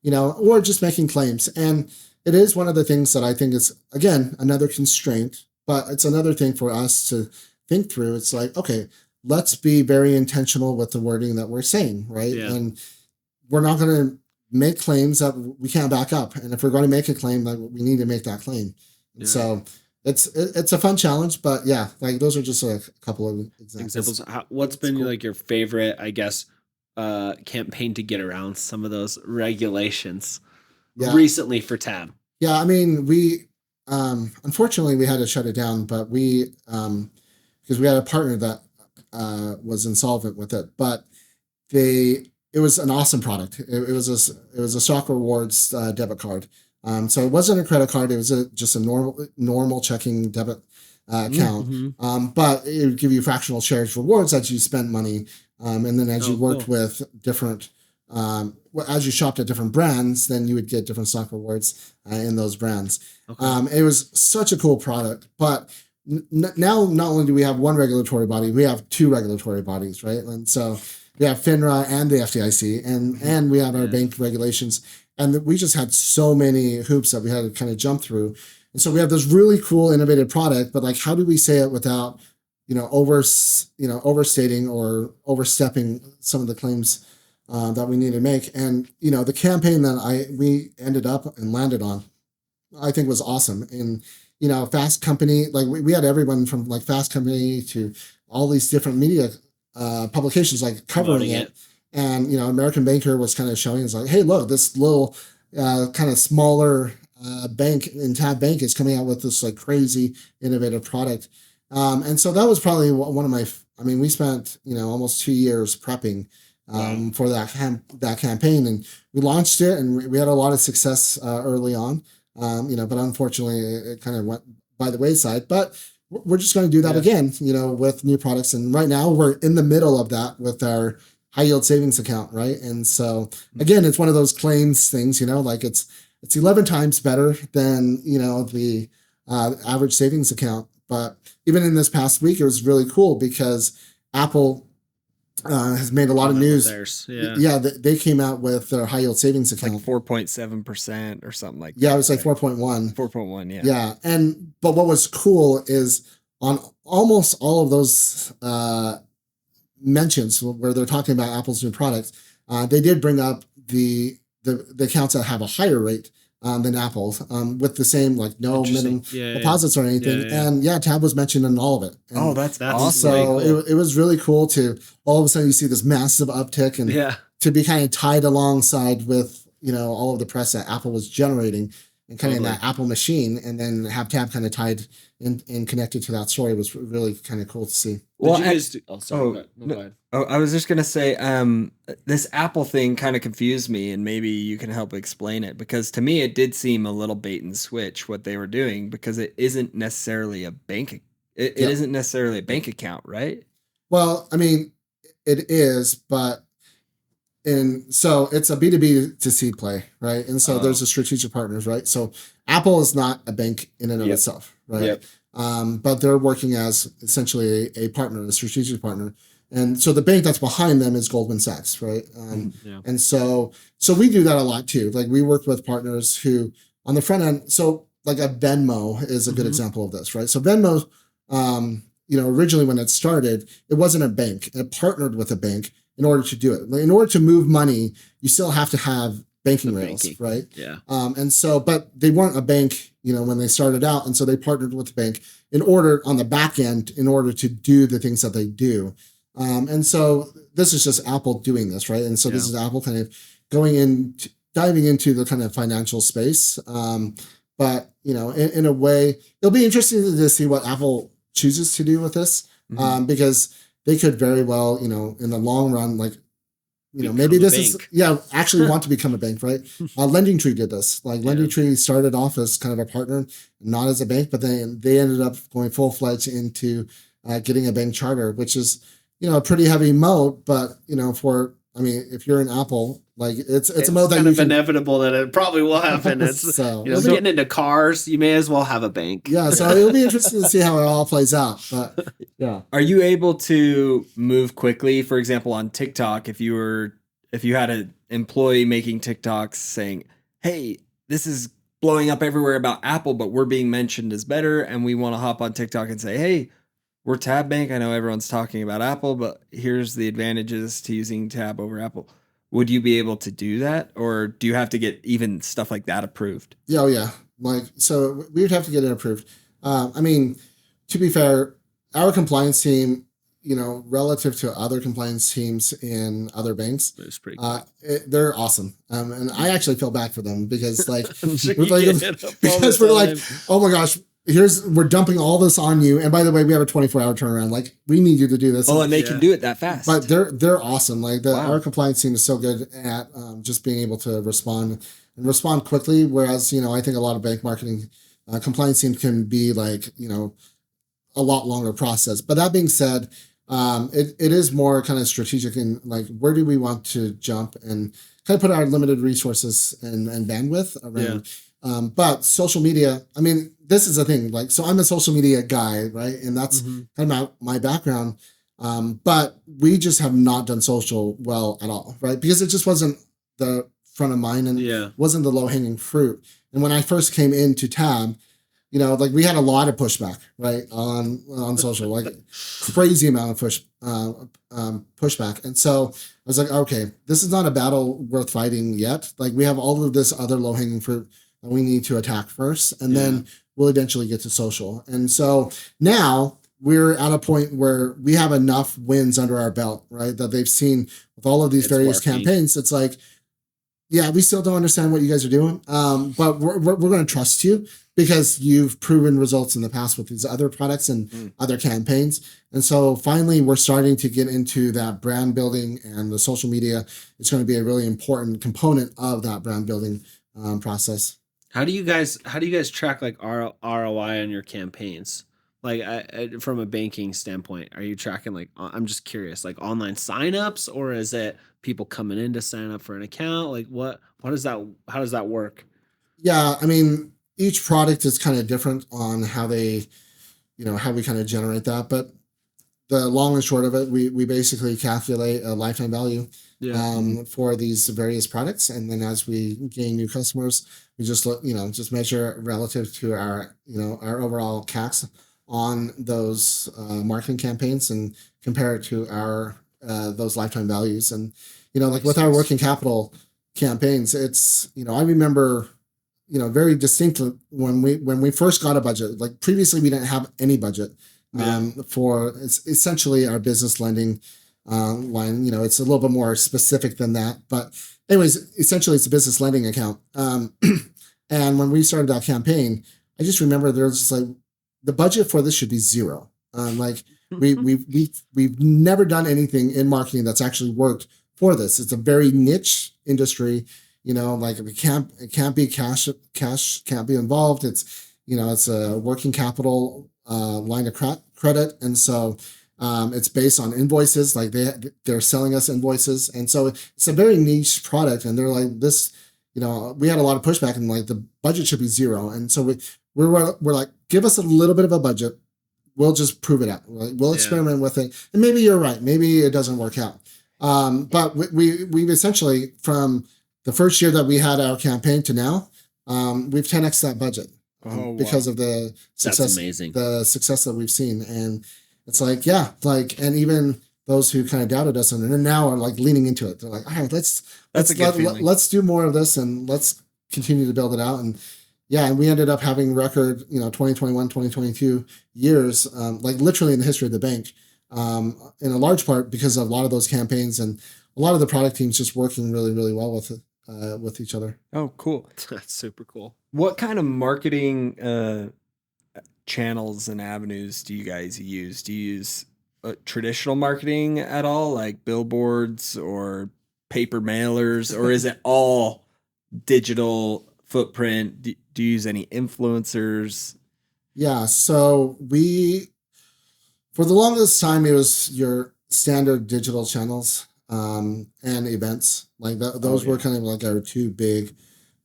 or just making claims. And it is one of the things that I think is, again, another constraint, but it's another thing for us to think through. It's like, okay, let's be very intentional with the wording that we're saying, right?
Yeah.
And we're not going to make claims that we can't back up. And if we're going to make a claim, like we need to make that claim. Yeah. So it's a fun challenge, but yeah, like those are just a couple of examples.
What's been like your favorite, I guess, campaign to get around some of those regulations recently for Tab?
Yeah, I mean, we unfortunately we had to shut it down, but we because we had a partner that was insolvent with it, but it was an awesome product. It was a stock rewards debit card. So it wasn't a credit card. It was just a normal checking debit account. Mm-hmm. But it would give you fractional shares rewards as you spent money. And then as you worked with different, as you shopped at different brands, then you would get different stock rewards in those brands. Okay. It was such a cool product. But now not only do we have one regulatory body, we have two regulatory bodies, right? And so we have FINRA and the FDIC, and we have our bank regulations. And we just had so many hoops that we had to kind of jump through. And so we have this really cool, innovative product, but like, how do we say it without, overstating or overstepping some of the claims that we need to make? And, the campaign that we ended up and landed on, I think was awesome. And, Fast Company, like we had everyone from like Fast Company to all these different media publications, like covering it. And, American Banker was kind of showing, it's like, hey, look, this little kind of smaller bank in Tab Bank is coming out with this like crazy innovative product. And so that was probably one of my, we spent, almost 2 years prepping for that campaign, and we launched it and we had a lot of success early on, but unfortunately it kind of went by the wayside. But we're just going to do that again, with new products. And right now we're in the middle of that with our high yield savings account, right? And so again, it's one of those claims things, like it's 11 times better than the average savings account. But even in this past week, it was really cool because Apple has made a lot of news. They came out with their high yield savings account,
like 4.7% or something like that.
Yeah, it was like 4.1.
4.1, yeah.
Yeah, but what was cool is on almost all of those mentions where they're talking about Apple's new products, they did bring up the accounts that have a higher rate than Apple's, with the same like no minimum deposits or anything. And Tab was mentioned in all of it. And
that's awesome.
So cool. it was really cool to all of a sudden you see this massive uptick and to be kind of tied alongside with all of the press that Apple was generating. and kind of in
Totally.
that Apple machine, and then have Tab kind of tied and connected to that story was really kind of cool to see.
Well,
Did you guys do, oh, sorry.
oh,
Go ahead. No,
no-
go ahead.
Oh, I was just gonna say, this Apple thing kind of confused me, and maybe you can help explain it, because to me it did seem a little bait and switch what they were doing, because it isn't necessarily a bank. It
Yeah.
isn't necessarily a bank account, right?
Well, I mean, it is, but so it's a B2B to C play, right? And so there's
Oh.
a strategic partners, right? So Apple is not a bank in and of
Yep.
itself, right?
Yep.
But they're working as essentially a partner, a strategic partner. And so the bank that's behind them is Goldman Sachs, right?
Yeah.
And so we do that a lot too. Like we work with partners who on the front end. So like a Venmo is a good
Mhm.
example of this, right? So Venmo, originally when it started, it wasn't a bank. It partnered with a bank in order to do it. Like, in order to move money, you still have to have banking
The
rails,
banking.
right?
Yeah.
And so, but they weren't a bank, when they started out, and so they partnered with the bank in order on the back end in order to do the things that they do. And so this is just Apple doing this, right? And so this is Apple kind of diving into the kind of financial space. But in a way, it'll be interesting to see what Apple chooses to do with this, because they could very well, in the long run, like,
Become
maybe
a
this is,
bank.
actually want to become a bank, right? Lending Tree did this. Like
Yeah.
Lending Tree started off as kind of a partner, not as a bank, but then they ended up going full fledged into getting a bank charter, which is, a pretty heavy moat. But if you're an Apple, like it's a moat that
kind
you
of
can.
inevitable that it probably will happen. It's
So,
getting into cars, you may as well have a bank.
yeah, so it'll be interesting to see how it all plays out. But yeah.
Are you able to move quickly? For example, on TikTok, if you had an employee making TikToks saying, "Hey, this is blowing up everywhere about Apple, but we're being mentioned as better," and we want to hop on TikTok and say, "Hey, we're Tab Bank. I know everyone's talking about Apple, but here's the advantages to using Tab over Apple." Would you be able to do that, or do you have to get even stuff like that approved?
Yeah, oh yeah. Like, so we would have to get it approved. To be fair, our compliance team, relative to other compliance teams in other banks,
It's pretty cool.
they're awesome. And I actually feel bad for them because, like,
I'm sure
we're
you
like-
get hit up all the
because we're like,
time.
oh my gosh, we're dumping all this on you. And by the way, we have a 24-hour turnaround. Like, we need you to do this.
Oh, and they
Yeah.
can do it that fast.
But they're awesome. Like
Wow.
our compliance team is so good at just being able to respond quickly. Whereas I think a lot of bank marketing compliance teams can be like a lot longer process. But that being said, it is more kind of strategic in like where do we want to jump and kind of put our limited resources and bandwidth around. But social media, I mean, this is a thing. Like, so I'm a social media guy, right? And that's kind of my background. But we just have not done social well at all, right? Because it just wasn't the front of mind and wasn't the low hanging fruit. And when I first came into Tab, like we had a lot of pushback, right, on social, like crazy amount of pushback. And so I was like, okay, this is not a battle worth fighting yet. Like we have all of this other low hanging fruit that we need to attack first, and then we'll eventually get to social. And so now we're at a point where we have enough wins under our belt, right, that they've seen with all of these various campaigns. It's like, yeah, we still don't understand what you guys are doing, but we're going to trust you because you've proven results in the past with these other products and other campaigns. And so finally, we're starting to get into that brand building, and the social media is going to be a really important component of that brand building process.
How do you guys track like ROI on your campaigns? Like from a banking standpoint, are you tracking like, I'm just curious, like online signups, or is it people coming in to sign up for an account? Like how does that work?
Yeah, I mean, each product is kind of different on how they, how we kind of generate that. But the long and short of it, we basically calculate a lifetime value for these various products. And then as we gain new customers, we just look, just measure relative to our, our overall CACs on those marketing campaigns and compare it to our those lifetime values. And like with our working capital campaigns, it's I remember very distinctly when we first got a budget. Like previously we didn't have any budget for essentially our business lending line. It's a little bit more specific than that, but anyways, essentially it's a business lending account. And when we started that campaign, I just remember there was just like the budget for this should be zero. Like we've never done anything in marketing that's actually worked for this. It's a very niche industry. Like it can't be cash can't be involved. It's a working capital line of credit, and so it's based on invoices. Like they're selling us invoices, and so it's a very niche product. And they're like this. We had a lot of pushback, and like the budget should be zero. And so we're like, give us a little bit of a budget. We'll just prove it out. We'll experiment with it, and maybe you're right. Maybe it doesn't work out. But we've essentially, from the first year that we had our campaign to now, we've 10x that budget because of the success.
That's amazing.
The success that we've seen, and it's like, and even those who kind of doubted us and now are like leaning into it. They're like, all right, let's do more of this, and let's continue to build it out. And we ended up having record, 2021, 2022 years, like literally in the history of the bank, in a large part because of a lot of those campaigns and a lot of the product teams just working really, really well with each other.
Oh, cool.
That's super cool.
What kind of marketing channels and avenues do you guys use? Do you use traditional marketing at all, like billboards or paper mailers, or is it all digital footprint? Do you use any influencers?
Yeah, so for the longest time, it was your standard digital channels and events. Like those were kind of like our two big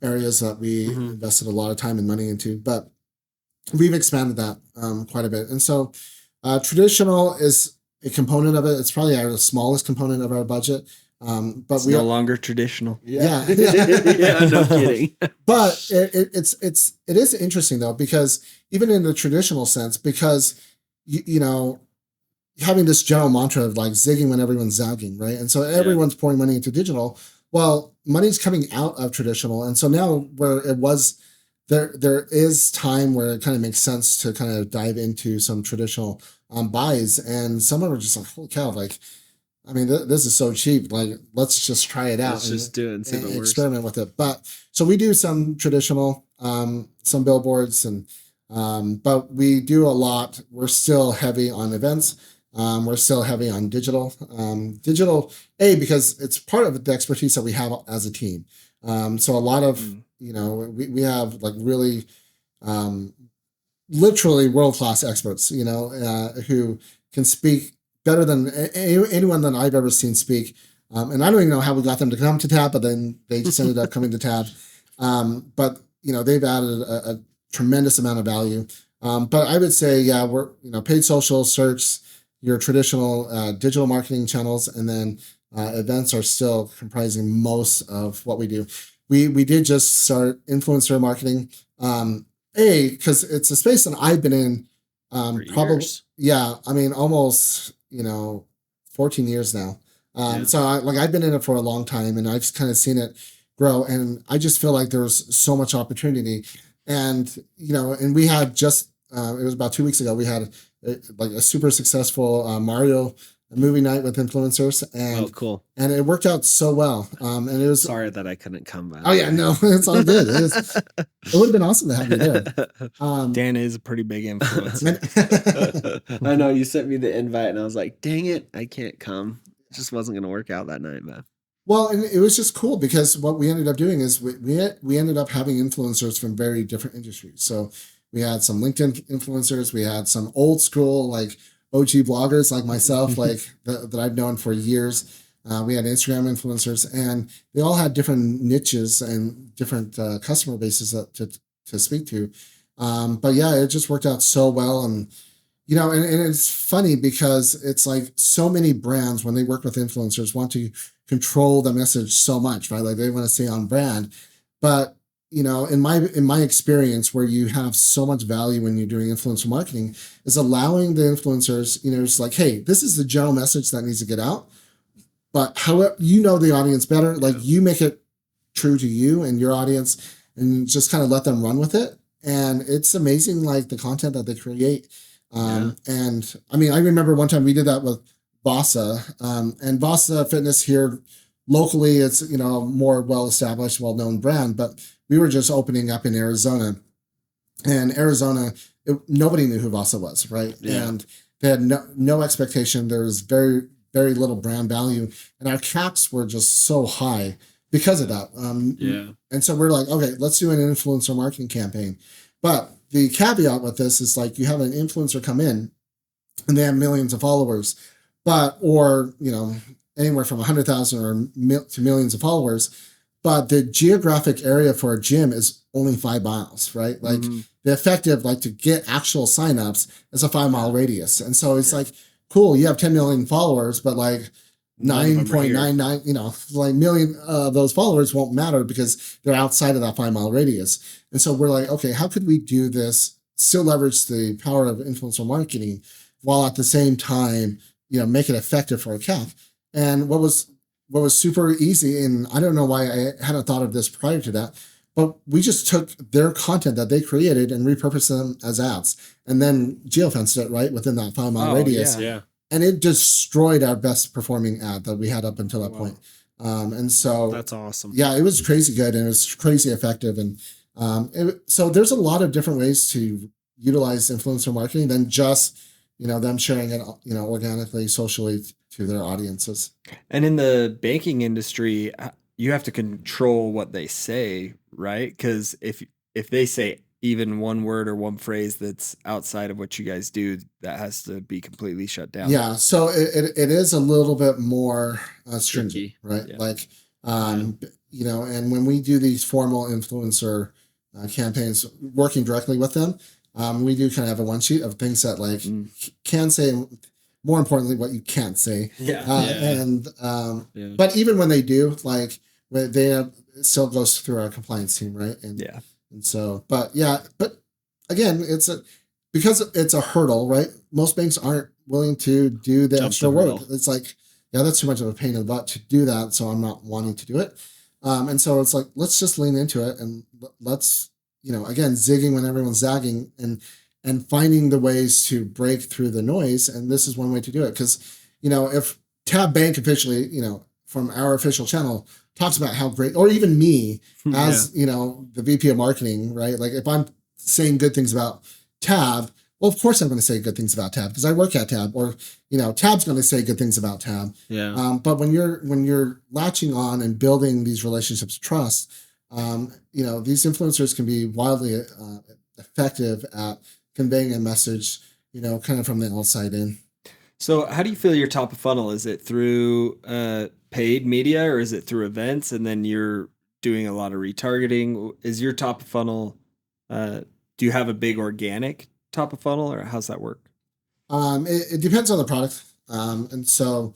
areas that we invested a lot of time and money into. But we've expanded that quite a bit. And so traditional is a component of it. It's probably our smallest component of our budget. But
it's no longer traditional.
Yeah.
No kidding.
But it is interesting though, because even in the traditional sense, because having this general mantra of like zigging when everyone's zagging, right? And so everyone's pouring money into digital. Well, money's coming out of traditional, and so now where it was, there is time where it kind of makes sense to kind of dive into some traditional buys, and some of them are just like, holy cow, like, I mean, this is so cheap. Like, let's just try it out.
Let's just do it and see if it works.
Experiment with it. But so we do some traditional, some billboards, and but we do a lot. We're still heavy on events. We're still heavy on digital. Digital, because it's part of the expertise that we have as a team. So a lot of we have like really, literally world-class experts. Who can speak better than anyone that I've ever seen speak. And I don't even know how we got them to come to TAB, but then they just ended up coming to TAB. But they've added a tremendous amount of value. But I would say, we're paid social, search, your traditional digital marketing channels, and then events are still comprising most of what we do. We did just start influencer marketing, because it's a space that I've been in probably almost 14 years now. So I've been in it for a long time, and I've kind of seen it grow, and I just feel like there's so much opportunity. And and we had just it was about 2 weeks ago, we had a super successful Mario movie night with influencers, and
cool.
And it worked out so well. And it was
sorry that I couldn't come back.
Oh yeah, no, it's all good. It would have been awesome to have you there.
Dan is a pretty big influence.
I know, you sent me the invite, and I was like, dang it, I can't come. It just wasn't going to work out that night, man.
Well, and it was just cool because what we ended up doing is we ended up having influencers from very different industries. So we had some LinkedIn influencers, we had some old school like OG bloggers like myself, like that I've known for years. We had Instagram influencers, and they all had different niches and different customer bases to speak to. But yeah, it just worked out so well. And and it's funny because it's like so many brands, when they work with influencers, want to control the message so much, right? Like they want to stay on brand. But in my experience, where you have so much value when you're doing influencer marketing, is allowing the influencers, it's like, hey, this is the general message that needs to get out. But however, the audience better, like you make it true to you and your audience, and just kind of let them run with it. And it's amazing, like the content that they create. And I mean, I remember one time we did that with Vasa, and Vasa Fitness here locally it's, you know, more well-established, well-known brand, but we were just opening up in Arizona, and Arizona, nobody knew who Vasa was, right?
Yeah.
And they had no expectation. There was very little brand value, and our caps were just so high because of that.
Yeah.
And so we're like, okay, let's do an influencer marketing campaign. But the caveat with this is like you have an influencer come in and they have millions of followers, or, you know, anywhere from 100,000 to millions of followers, but the geographic area for a gym is only 5 miles, right? Like the effective, like to get actual signups is a 5-mile radius. And so it's like, cool, you have 10 million followers, but like 9.99, you know, like million of those followers won't matter because they're outside of that 5-mile radius. And so we're like, okay, how could we do this, still leverage the power of influencer marketing while at the same time, you know, make it effective for a CAC? And what was super easy, and I don't know why I hadn't thought of this prior to that, but we just took their content that they created and repurposed them as ads, and then geofenced it right within that 5-mile radius.
Yeah.
And it destroyed our best performing ad that we had up until that point. And so
that's awesome.
Yeah, it was crazy good and it was crazy effective. And so there's a lot of different ways to utilize influencer marketing than just, you know, them sharing it, you know, organically, socially to their audiences.
And in the banking industry, you have to control what they say, right? Because if they say even one word or one phrase that's outside of what you guys do, that has to be completely shut down.
Yeah, so it is a little bit more stringent,
Tricky.
right?
Yeah.
Like, you know, and when we do these formal influencer campaigns, working directly with them, we do kind of have a one sheet of things that like can say, more importantly, what you can't say. And but even when they do, like it still goes through our compliance team, right? And so, but again, because it's a hurdle, right? Most banks aren't willing to do the extra work. It's like, yeah, that's too much of a pain in the butt to do that, so I'm not wanting to do it. And so it's like, let's just lean into it and let's, you know, again, zigging when everyone's zagging and finding the ways to break through the noise. And this is one way to do it. Because, you know, if Tab Bank officially, you know, from our official channel talks about how great, or even me as, you know, the VP of marketing, right? Like if I'm saying good things about Tab, well, of course I'm going to say good things about Tab because I work at Tab, or, you know, Tab's going to say good things about Tab. But when you're latching on and building these relationships of trust, you know, these influencers can be wildly effective at conveying a message, you know, kind of from the outside in.
So how do you feel your top of funnel? Is it through paid media or is it through events and then you're doing a lot of retargeting? Is your top of funnel, do you have a big organic top of funnel or how's that work?
It depends on the product. And so,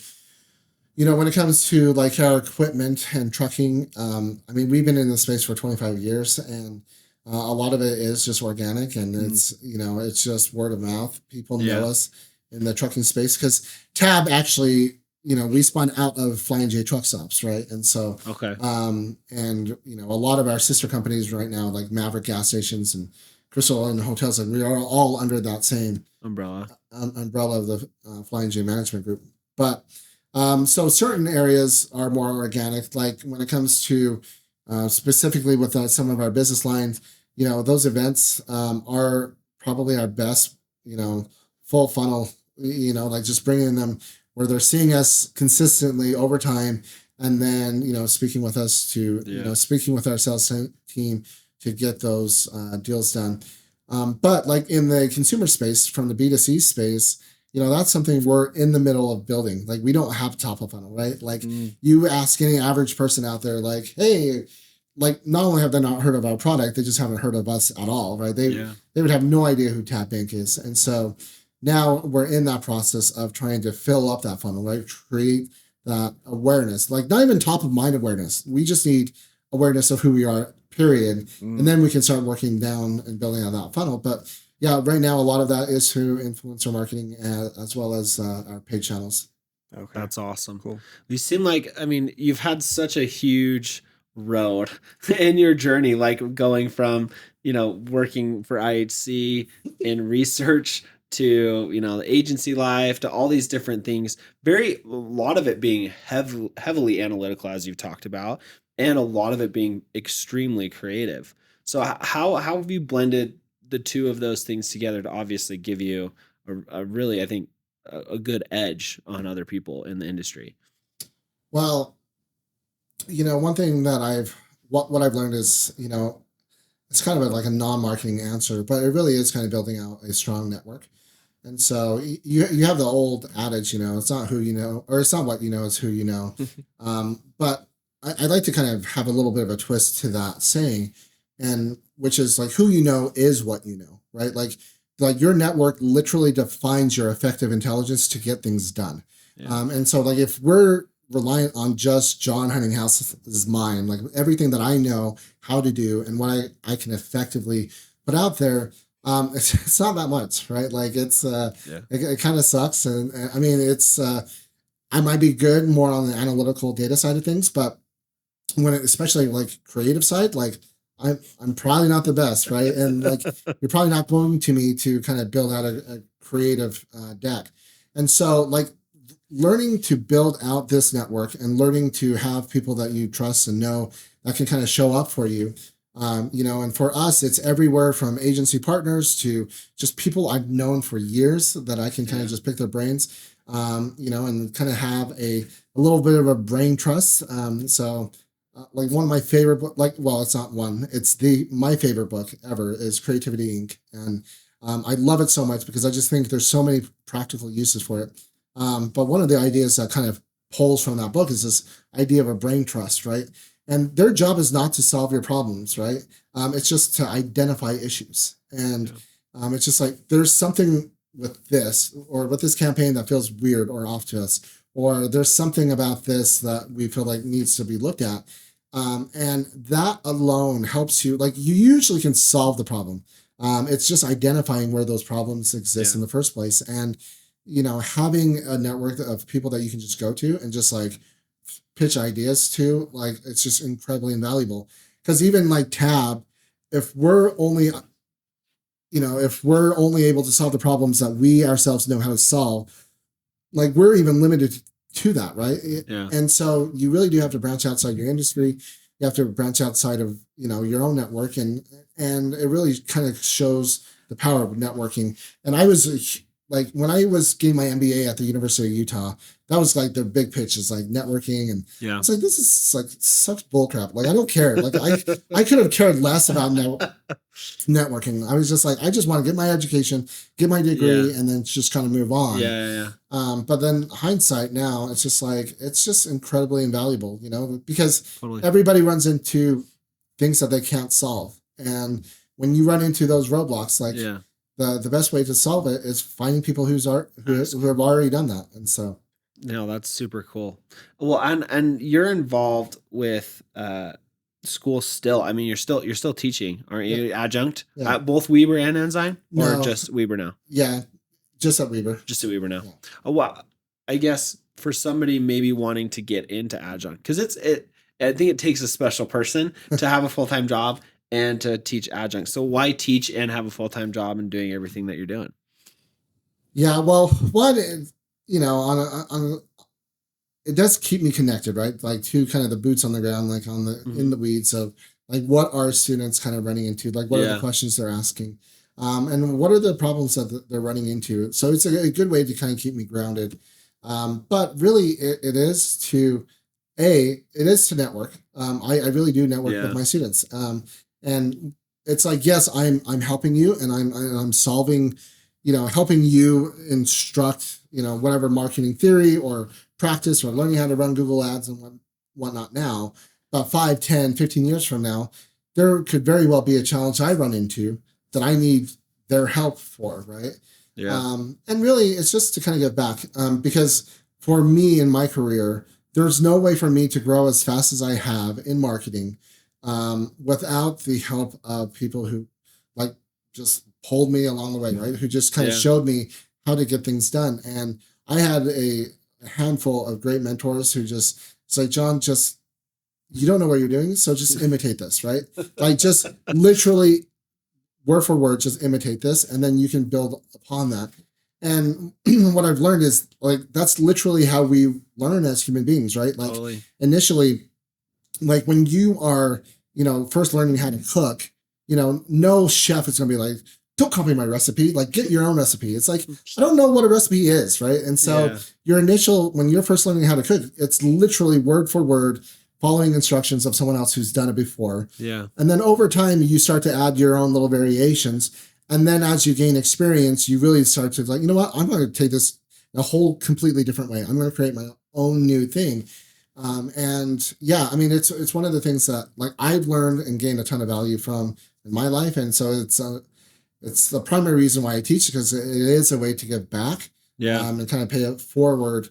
you know, when it comes to like our equipment and trucking, I mean, we've been in this space for 25 years and a lot of it is just organic and it's, you know, it's just word of mouth. People know us in the trucking space because Tab actually, you know, we spun out of Flying J truck stops, right? And so, and, you know, a lot of our sister companies right now, like Maverick gas stations and Crystal and hotels, and we are all under that same umbrella of the Flying J management group. But so certain areas are more organic, like when it comes to specifically with some of our business lines, you know, those events are probably our best, you know, full funnel, you know, like just bringing them where they're seeing us consistently over time. And then, you know, speaking with us to, you know, speaking with our sales team to get those deals done. But like in the consumer space, from the B2C space, you know, that's something we're in the middle of building. Like we don't have top of funnel, right? Like you ask any average person out there, like, hey, like not only have they not heard of our product, they just haven't heard of us at all, right? They would have no idea who Tap Bank is. And so now we're in that process of trying to fill up that funnel, right? Create that awareness, like not even top of mind awareness. We just need awareness of who we are, period. And then we can start working down and building on that funnel. But yeah, right now, a lot of that is through influencer marketing as well as our paid channels.
Okay. That's awesome.
Cool.
You seem like, I mean, you've had such a huge road in your journey, like going from, you know, working for IHC in research to, the agency life, to all these different things. A lot of it being heavily analytical, as you've talked about, and a lot of it being extremely creative. So how have you blended the two of those things together to obviously give you a really, I think, a good edge on other people in the industry?
Well, one thing that what I've learned is, it's kind of like a non-marketing answer, but it really is kind of building out a strong network. And so you have the old adage, it's not who you know, or it's not what you know, it's who you know. But I'd like to kind of have a little bit of a twist to that saying, and which is like who you know is what you know, right? Like your network literally defines your effective intelligence to get things done.
Yeah.
And so like if we're reliant on just John Huntinghouse's mind, like everything that I know how to do and what I can effectively put out there, it's not that much, right? Like it kind of sucks. And I mean, I might be good more on the analytical data side of things, but especially like creative side, like I'm probably not the best, right? And like you're probably not going to me to kind of build out a creative deck. And so like learning to build out this network and learning to have people that you trust and know that can kind of show up for you. And for us, it's everywhere from agency partners to just people I've known for years that I can kind of just pick their brains, and kind of have a little bit of a brain trust. Like one of my favorite it's not one, it's my favorite book ever is Creativity Inc. And I love it so much because I just think there's so many practical uses for it. But one of the ideas that kind of pulls from that book is this idea of a brain trust, right? And their job is not to solve your problems, right? It's just to identify issues. And it's just like, there's something with this or with this campaign that feels weird or off to us, or there's something about this that we feel like needs to be looked at. And that alone helps you, like you usually can solve the problem. It's just identifying where those problems exist in the first place. And, having a network of people that you can just go to and just like pitch ideas to, like, it's just incredibly invaluable. Because even like Tab, if we're only able to solve the problems that we ourselves know how to solve, like we're even limited to that, right?
Yeah.
And so you really do have to branch outside your industry. You have to branch outside of, your own network, and it really kind of shows the power of networking. And I was like, when I was getting my MBA at the University of Utah, that was like their big pitch is like networking. And it's like, this is like such bullcrap. Like, I don't care. Like I could have cared less about networking. I was just like, I just want to get my education, get my degree, and then just kind of move on. But then hindsight now, it's just like, it's just incredibly invaluable, because everybody runs into things that they can't solve. And when you run into those roadblocks, like the best way to solve it is finding people who have already done that. And so,
no, that's super cool. Well, and you're involved with school still. I mean, you're still teaching, aren't you? Adjunct at both Weber and Ensign, or just Weber now?
Yeah, just at Weber.
Just at Weber now. Yeah. Oh, well, I guess for somebody maybe wanting to get into adjunct, because I think it takes a special person to have a full-time job and to teach adjunct. So why teach and have a full-time job and doing everything that you're doing?
Yeah, well, one is, it does keep me connected, right? Like to kind of the boots on the ground, like in the weeds of like what are students kind of running into, like what are the questions they're asking, and what are the problems that they're running into. So it's a good way to kind of keep me grounded. But really, it is to network. I really do network with my students. And it's like, yes, I'm helping you, and I'm solving, helping you instruct, whatever marketing theory or practice or learning how to run Google ads and whatnot now. About 5, 10, 15 years from now, there could very well be a challenge I run into that I need their help for, right? Yeah. And really, it's just to kind of give back, because for me in my career, there's no way for me to grow as fast as I have in marketing without the help of people who like just pulled me along the way, right? Who just kind of showed me how to get things done. And I had a handful of great mentors who just say, John, you don't know what you're doing, so just imitate this, right? Like just literally word for word, just imitate this, and then you can build upon that. And what I've learned is like that's literally how we learn as human beings, right? Like
Totally.
initially, like when you are, first learning how to cook, no chef is gonna be like, don't copy my recipe, like get your own recipe. It's like, I don't know what a recipe is, right? And so when you're first learning how to cook, it's literally word for word following instructions of someone else who's done it before.
Yeah.
And then over time, you start to add your own little variations. And then as you gain experience, you really start to like, you know what, I'm going to take this a whole completely different way. I'm going to create my own new thing. And yeah, I mean, it's one of the things that like I've learned and gained a ton of value from in my life. And so it's the primary reason why I teach, because it is a way to give back.
Yeah.
And kind of pay it forward.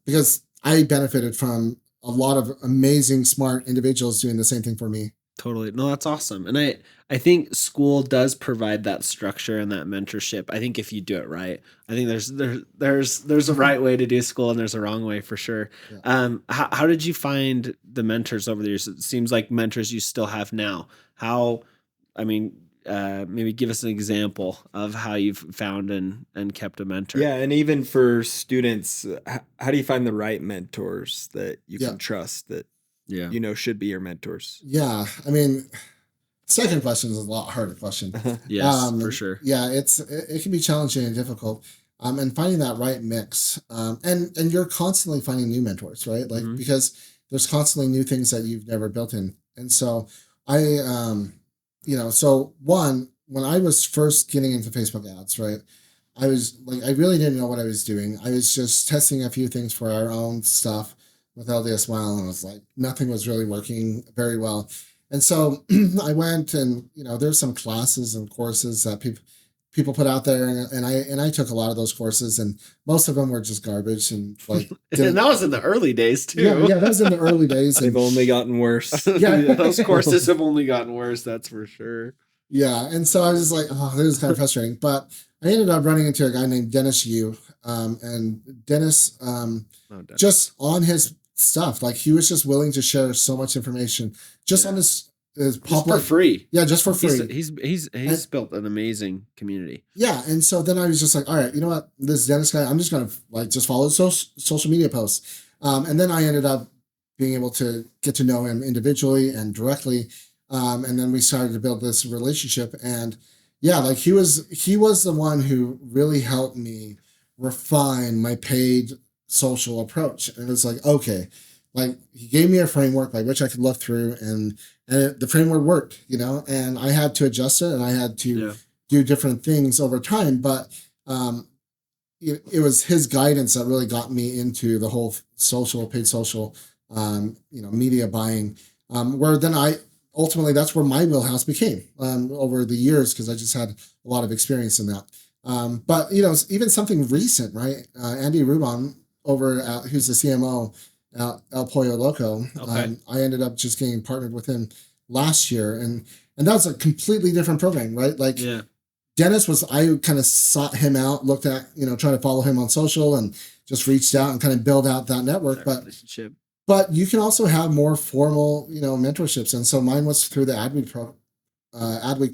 Because I benefited from a lot of amazing, smart individuals doing the same thing for me.
Totally. No, that's awesome. And I think school does provide that structure and that mentorship. I think if you do it right, I think there's a right way to do school and there's a wrong way for sure.
Yeah.
How did you find the mentors over the years? It seems like mentors you still have now. Maybe give us an example of how you've found and kept a mentor.
Yeah, and even for students, how do you find the right mentors that you can trust that should be your mentors?
Yeah, I mean, second question is a lot harder question.
Yes, for sure.
Yeah, it can be challenging and difficult. And finding that right mix. And you're constantly finding new mentors, right? Like because there's constantly new things that you've never built in. And so when I was first getting into Facebook ads, right? I was like, I really didn't know what I was doing. I was just testing a few things for our own stuff with LDS Smile, and it was like nothing was really working very well. And so I went and there's some classes and courses that people put out there, and I took a lot of those courses, and most of them were just garbage and like.
And that was in the early days too.
Yeah, that was in the early days.
They've only gotten worse.
Yeah,
those courses have only gotten worse. That's for sure.
Yeah, and so I was just like, oh, this is kind of frustrating. But I ended up running into a guy named Dennis Yu, and Dennis, just on his stuff, like he was just willing to share so much information just on his
for free.
Yeah, just for free.
He's built an amazing community.
Yeah, and so then I was just like, all right, you know what, this Dennis guy, I'm just gonna like just follow his social media posts, and then I ended up being able to get to know him individually and directly. And then we started to build this relationship, and yeah, like he was the one who really helped me refine my paid social approach. And it was like, okay, like he gave me a framework by which I could look through, and the framework worked, and I had to adjust it, and I had to do different things over time. But it was his guidance that really got me into the whole paid social, media buying, where then ultimately, that's where my wheelhouse became over the years, because I just had a lot of experience in that. But even something recent, right? Andy Rubon who's the CMO at El Pollo Loco.
Okay.
I ended up just getting partnered with him last year, and that was a completely different program, right? Like Dennis I kind of sought him out, looked at trying to follow him on social, and just reached out and kind of build out that network.
Relationship.
But you can also have more formal, mentorships. And so mine was through the Adweek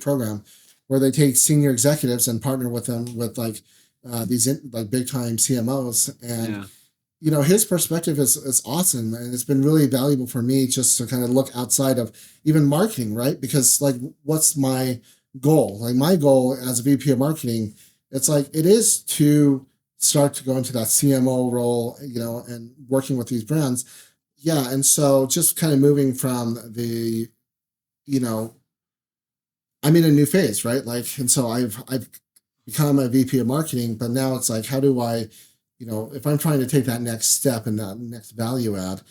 program, where they take senior executives and partner with them with like these big time CMOs. And, his perspective is awesome. And it's been really valuable for me just to kind of look outside of even marketing, right? Because like, what's my goal? Like my goal as a VP of marketing, it's like, it is to start to go into that CMO role, and working with these brands. Yeah, and so just kind of moving from the, I'm in a new phase, right? Like, and so I've become a VP of marketing, but now it's like, how do I, if I'm trying to take that next step and that next value add,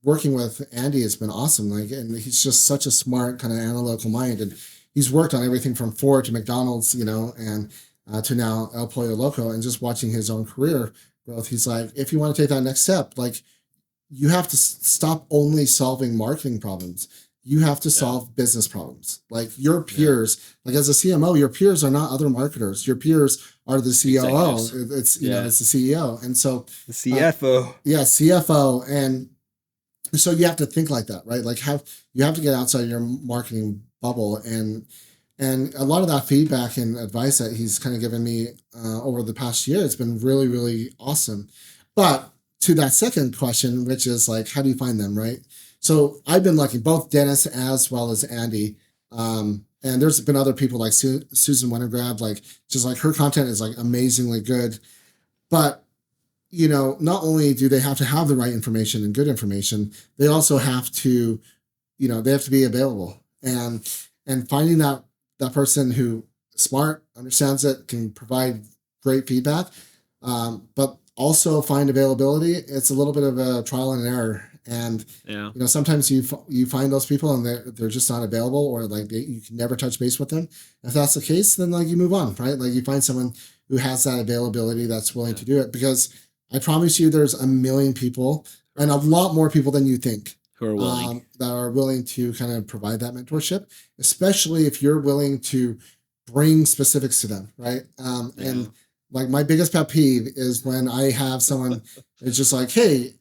working with Andy has been awesome. Like, and he's just such a smart kind of analytical mind, and he's worked on everything from Ford to McDonald's, and to now El Pollo Loco, and just watching his own career growth. He's like, if you want to take that next step, like you have to stop only solving marketing problems. You have to solve business problems. Like your peers, like as a CMO, your peers are not other marketers. Your peers are the COO. It's it's the CEO, and so
the CFO.
CFO, and so you have to think like that, right? Like you have to get outside your marketing bubble, and a lot of that feedback and advice that he's kind of given me over the past year, it's been really, really awesome. But to that second question, which is like, how do you find them, right? So I've been lucky, both Dennis as well as Andy. And there's been other people like Susan Winograd, like just like her content is like amazingly good. But not only do they have to have the right information and good information, they also have to, they have to be available. And finding that person who is smart, understands it, can provide great feedback, but also find availability. It's a little bit of a trial and error. And sometimes you find those people and they're just not available, or like you can never touch base with them. If that's the case, then like you move on, right? Like you find someone who has that availability that's willing to do it, because I promise you there's a million people, and a lot more people than you think,
who are willing,
that are willing to kind of provide that mentorship, especially if you're willing to bring specifics to them, right? And like my biggest pet peeve is when I have someone it's just like, hey,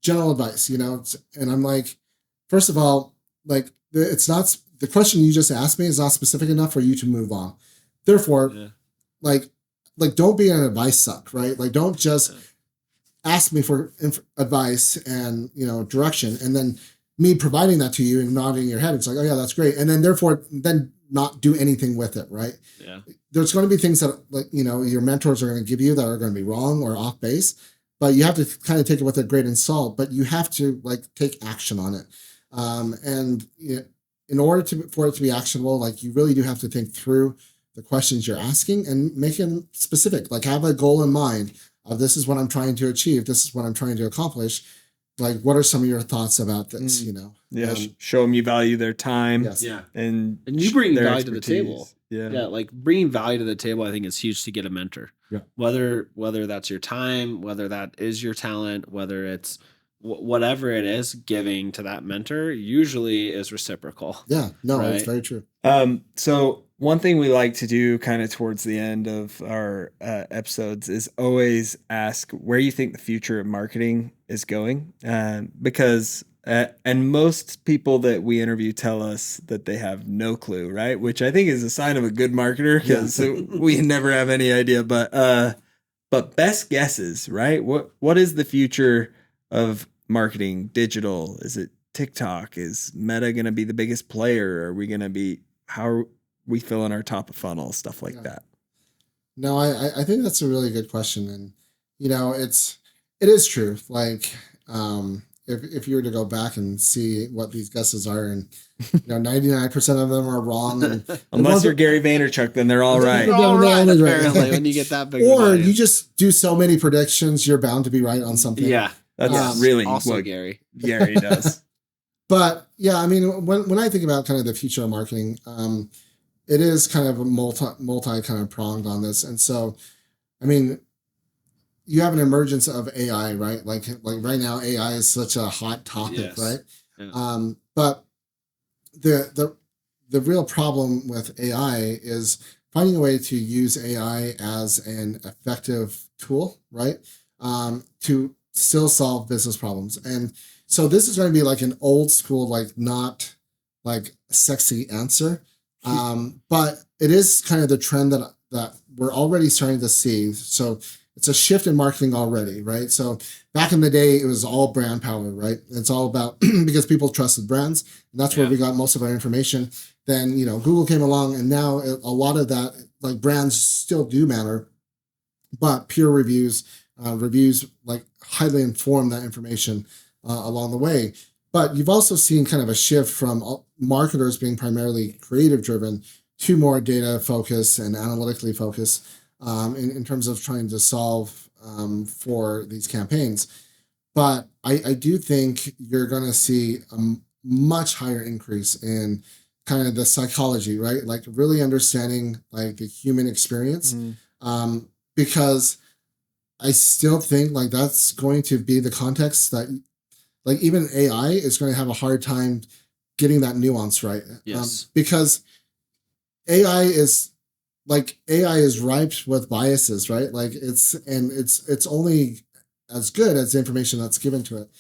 general advice, and I'm like, first of all, like it's not, the question you just asked me is not specific enough for you to move on. Therefore, like don't be an advice suck, right? Like don't just ask me for advice and direction, and then me providing that to you and nodding your head. It's like, oh yeah, that's great, and then therefore not do anything with it, right?
Yeah.
There's going to be things that like your mentors are going to give you that are going to be wrong or off base, but you have to kind of take it with a grain of salt. But you have to like take action on it, and in order for it to be actionable, like you really do have to think through the questions you're asking and make them specific. Like have a goal in mind of this is what I'm trying to achieve. This is what I'm trying to accomplish. Like, what are some of your thoughts about this?
Yeah, show them you value their time.
Yes.
Yeah,
and
you bring
their
value to the table.
Yeah,
like bringing value to the table, I think is huge to get a mentor.
Yeah,
whether that's your time, whether that is your talent, whether it's whatever it is, giving to that mentor usually is reciprocal.
Yeah, no,
right?
It's very true.
So one thing we like to do kind of towards the end of our episodes is always ask where you think the future of marketing is going, because and most people that we interview tell us that they have no clue, right? Which I think is a sign of a good marketer, because we never have any idea. But best guesses, right? What is the future of marketing? Digital? Is it TikTok? Is Meta going to be the biggest player? Are we going to be, how are we filling our top of funnel, stuff like that?
No, I think that's a really good question. And, it is true. Like, if you were to go back and see what these guesses are, and 99% of them are wrong. And
unless you're Gary Vaynerchuk, then they're all right.
They're all right, apparently, when you get that big.
Or you just do so many predictions, you're bound to be right on something.
Yeah,
that's really
also
what
Gary
does.
But yeah, I mean, when I think about kind of the future of marketing, it is kind of a multi kind of pronged on this. And so, I mean, you have an emergence of AI, right? Like right now, AI is such a hot topic, right? Yeah. But the real problem with AI is finding a way to use AI as an effective tool, right? To still solve business problems. And so this is going to be like an old school, like not like sexy answer. But it is kind of the trend that we're already starting to see. So it's a shift in marketing already, right? So back in the day, it was all brand power, right? It's all about because people trusted brands, and that's where we got most of our information. Then Google came along, and now a lot of that, like brands still do matter, but peer reviews like highly inform that information along the way. But you've also seen kind of a shift from marketers being primarily creative driven to more data focused and analytically focused in terms of trying to solve for these campaigns. But I do think you're going to see a much higher increase in kind of the psychology, right? Like really understanding like the human experience, because I still think like that's going to be the context that like even AI is going to have a hard time getting that nuance right.
Yes.
Because AI is ripe with biases, right? Like it's only as good as the information that's given to it.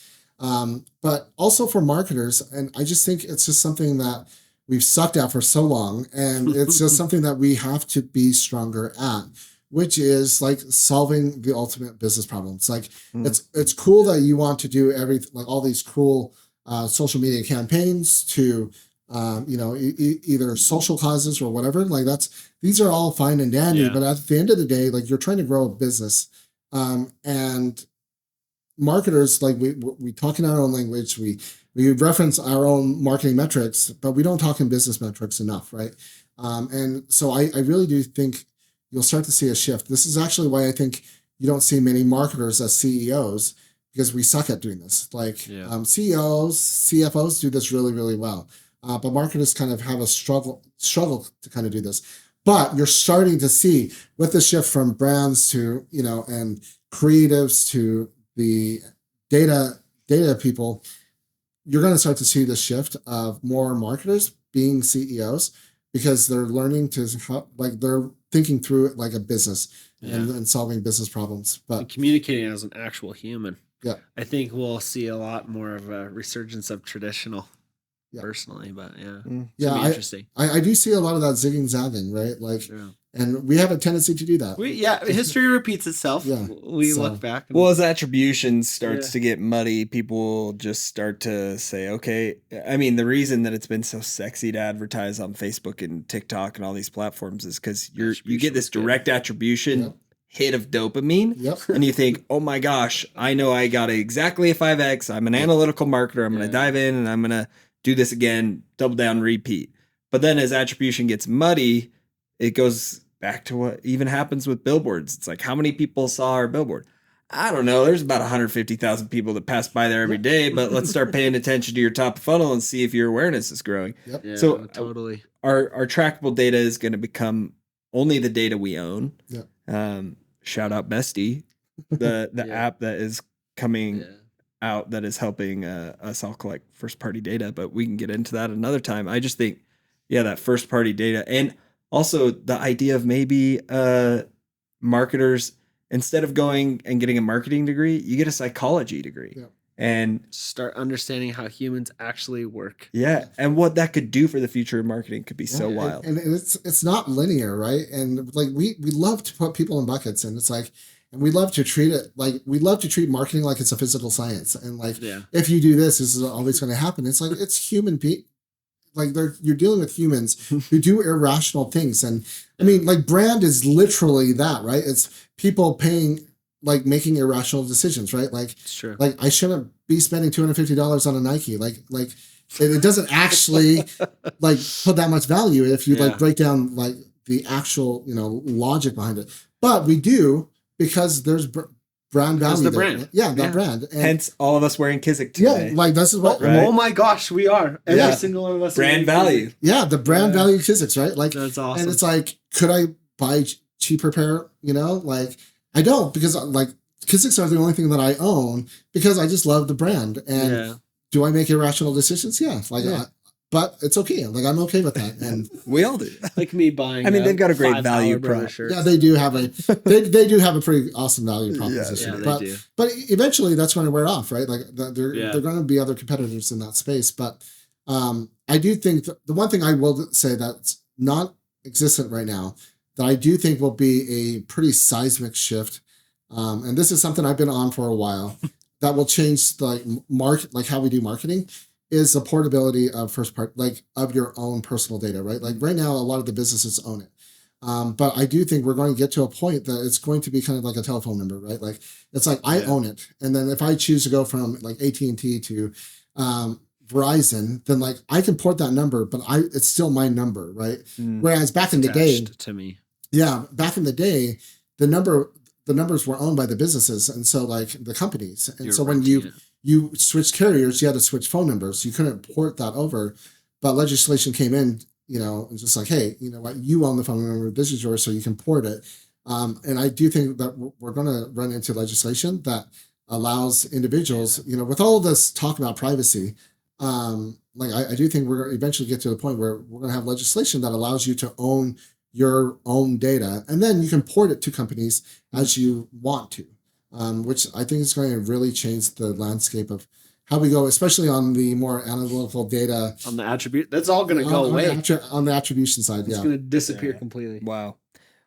But also for marketers, and I just think it's just something that we've sucked at for so long, and it's just something that we have to be stronger at, which is like solving the ultimate business problems. Like it's cool that you want to do everything, like all these cool social media campaigns to either social causes or whatever. Like these are all fine and dandy, but at the end of the day, like you're trying to grow a business, and marketers, like we talk in our own language, we reference our own marketing metrics, but we don't talk in business metrics enough, right? And so I really do think you'll start to see a shift. This is actually why I think you don't see many marketers as CEOs, because we suck at doing this. Like CEOs, CFOs do this really, really well. But marketers kind of have a struggle to kind of do this. But you're starting to see with the shift from brands to, and creatives to the data people, you're going to start to see the shift of more marketers being CEOs, because they're learning to they're thinking through it like a business and solving business problems, but
and communicating as an actual human.
Yeah,
I think we'll see a lot more of a resurgence of traditional.
Yeah.
Personally, but
interesting. I do see a lot of that zigging zagging, right? Like, and we have a tendency to do that.
History repeats itself. We look back.
Well, as attribution starts to get muddy, people just start to say, okay, I mean, the reason that it's been so sexy to advertise on Facebook and TikTok and all these platforms is because you get this direct attribution hit of dopamine, and you think, oh my gosh, I know I got exactly a 5X. I'm an analytical marketer. I'm going to dive in and I'm going to do this again, double down, repeat. But then as attribution gets muddy, it goes back to what even happens with billboards. It's like, how many people saw our billboard? I don't know. There's about 150,000 people that pass by there every day, but let's start paying attention to your top funnel and see if your awareness is growing. So
totally.
Our trackable data is going to become only the data we own. Shout out Bestie, the app that is coming out that is helping us all collect first party data, but we can get into that another time. I just think, that first party data, and also the idea of maybe marketers, instead of going and getting a marketing degree, you get a psychology degree and
start understanding how humans actually work.
And what that could do for the future of marketing could be so wild.
And it's not linear, right? And like we love to put people in buckets, and it's like, and we love to treat it like we love to treat marketing like it's a physical science. And like, if you do this is always going to happen. It's like, it's human like you're dealing with humans who do irrational things. And I mean, like brand is literally that, right? It's people making irrational decisions, right? Like, like I shouldn't be spending $250 on a Nike. Like it doesn't actually like put that much value if you like break down like the actual, logic behind it. But we do, because there's brand value.
The brand.
That brand. And
hence all of us wearing Kizik today.
Like this is what.
Oh my gosh, we are. Every single one of us.
Brand value.
Yeah, the brand value Kiziks, right? Like
that's awesome.
And it's like, could I buy cheaper pair? Like I don't, because like Kiziks are the only thing that I own because I just love the brand. And do I make irrational decisions? Yeah. But it's okay. Like I'm okay with that, and
we all do.
Like me buying.
I mean, they've got a great value prop.
Yeah, they do have they do have a pretty awesome value proposition. But eventually, that's going to wear off, right? Like they're going to be other competitors in that space. But I do think the one thing I will say that's not existent right now that I do think will be a pretty seismic shift, and this is something I've been on for a while, that will change like how we do marketing, is the portability of first part, like of your own personal data, right? Like right now, a lot of the businesses own it. But I do think we're going to get to a point that it's going to be kind of like a telephone number, right? Like it's like I own it. And then if I choose to go from like AT&T to Verizon, then like I can port that number, but it's still my number, right? Whereas back in the day,
to me.
Yeah, back in the day, the numbers were owned by the businesses, and so like the companies. And so when you switched carriers, you had to switch phone numbers. You couldn't port that over. But legislation came in, and just like, hey, you know what, you own the phone number, this is yours, so you can port it. And I do think that we're going to run into legislation that allows individuals, with all this talk about privacy, I do think we're going to eventually get to the point where we're going to have legislation that allows you to own your own data, and then you can port it to companies as you want to, which I think is going to really change the landscape of how we go, especially on the more analytical data.
On the attribute, that's all going to go away.
On the attribution side,
It's going to disappear completely.
Wow.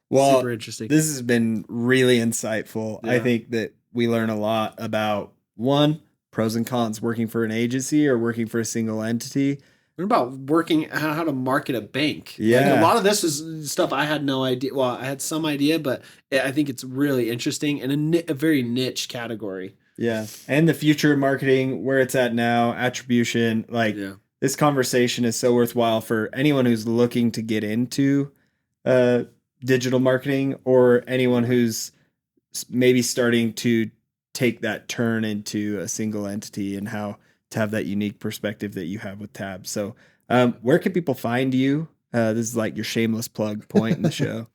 Well,
super interesting.
This has been really insightful. I think that we learn a lot about, one, pros and cons working for an agency or working for a single entity.
Learn about working, how to market a bank.
Yeah.
Like, a lot of this is stuff I had no idea. Well, I had some idea, but I think it's really interesting and a very niche category.
Yeah. And the future of marketing, where it's at now, attribution, like this conversation is so worthwhile for anyone who's looking to get into digital marketing, or anyone who's maybe starting to take that turn into a single entity, and how to have that unique perspective that you have with Tab. So where can people find you? This is like your shameless plug point in the show.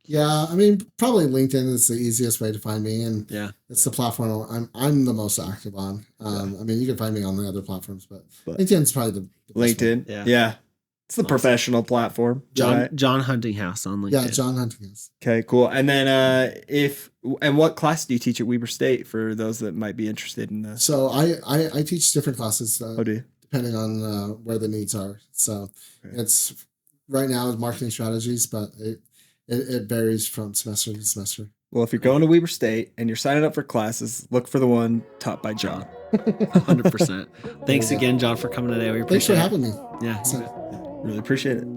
Yeah, I mean, probably LinkedIn is the easiest way to find me, and it's the platform I'm the most active on. I mean, you can find me on the other platforms, but LinkedIn's probably the
LinkedIn. Yeah. It's the professional platform.
John Huntinghouse on LinkedIn.
Yeah, John Huntinghouse.
Okay, cool. And then what class do you teach at Weber State for those that might be interested in this?
So I teach different classes
depending
on where the needs are. So it's right now is marketing strategies, but it varies from semester to semester.
Well, if you're going to Weber State and you're signing up for classes, look for the one taught by John.
100%. Thanks again, John, for coming today. We appreciate it.
Thanks for having me.
Yeah.
Really appreciate it.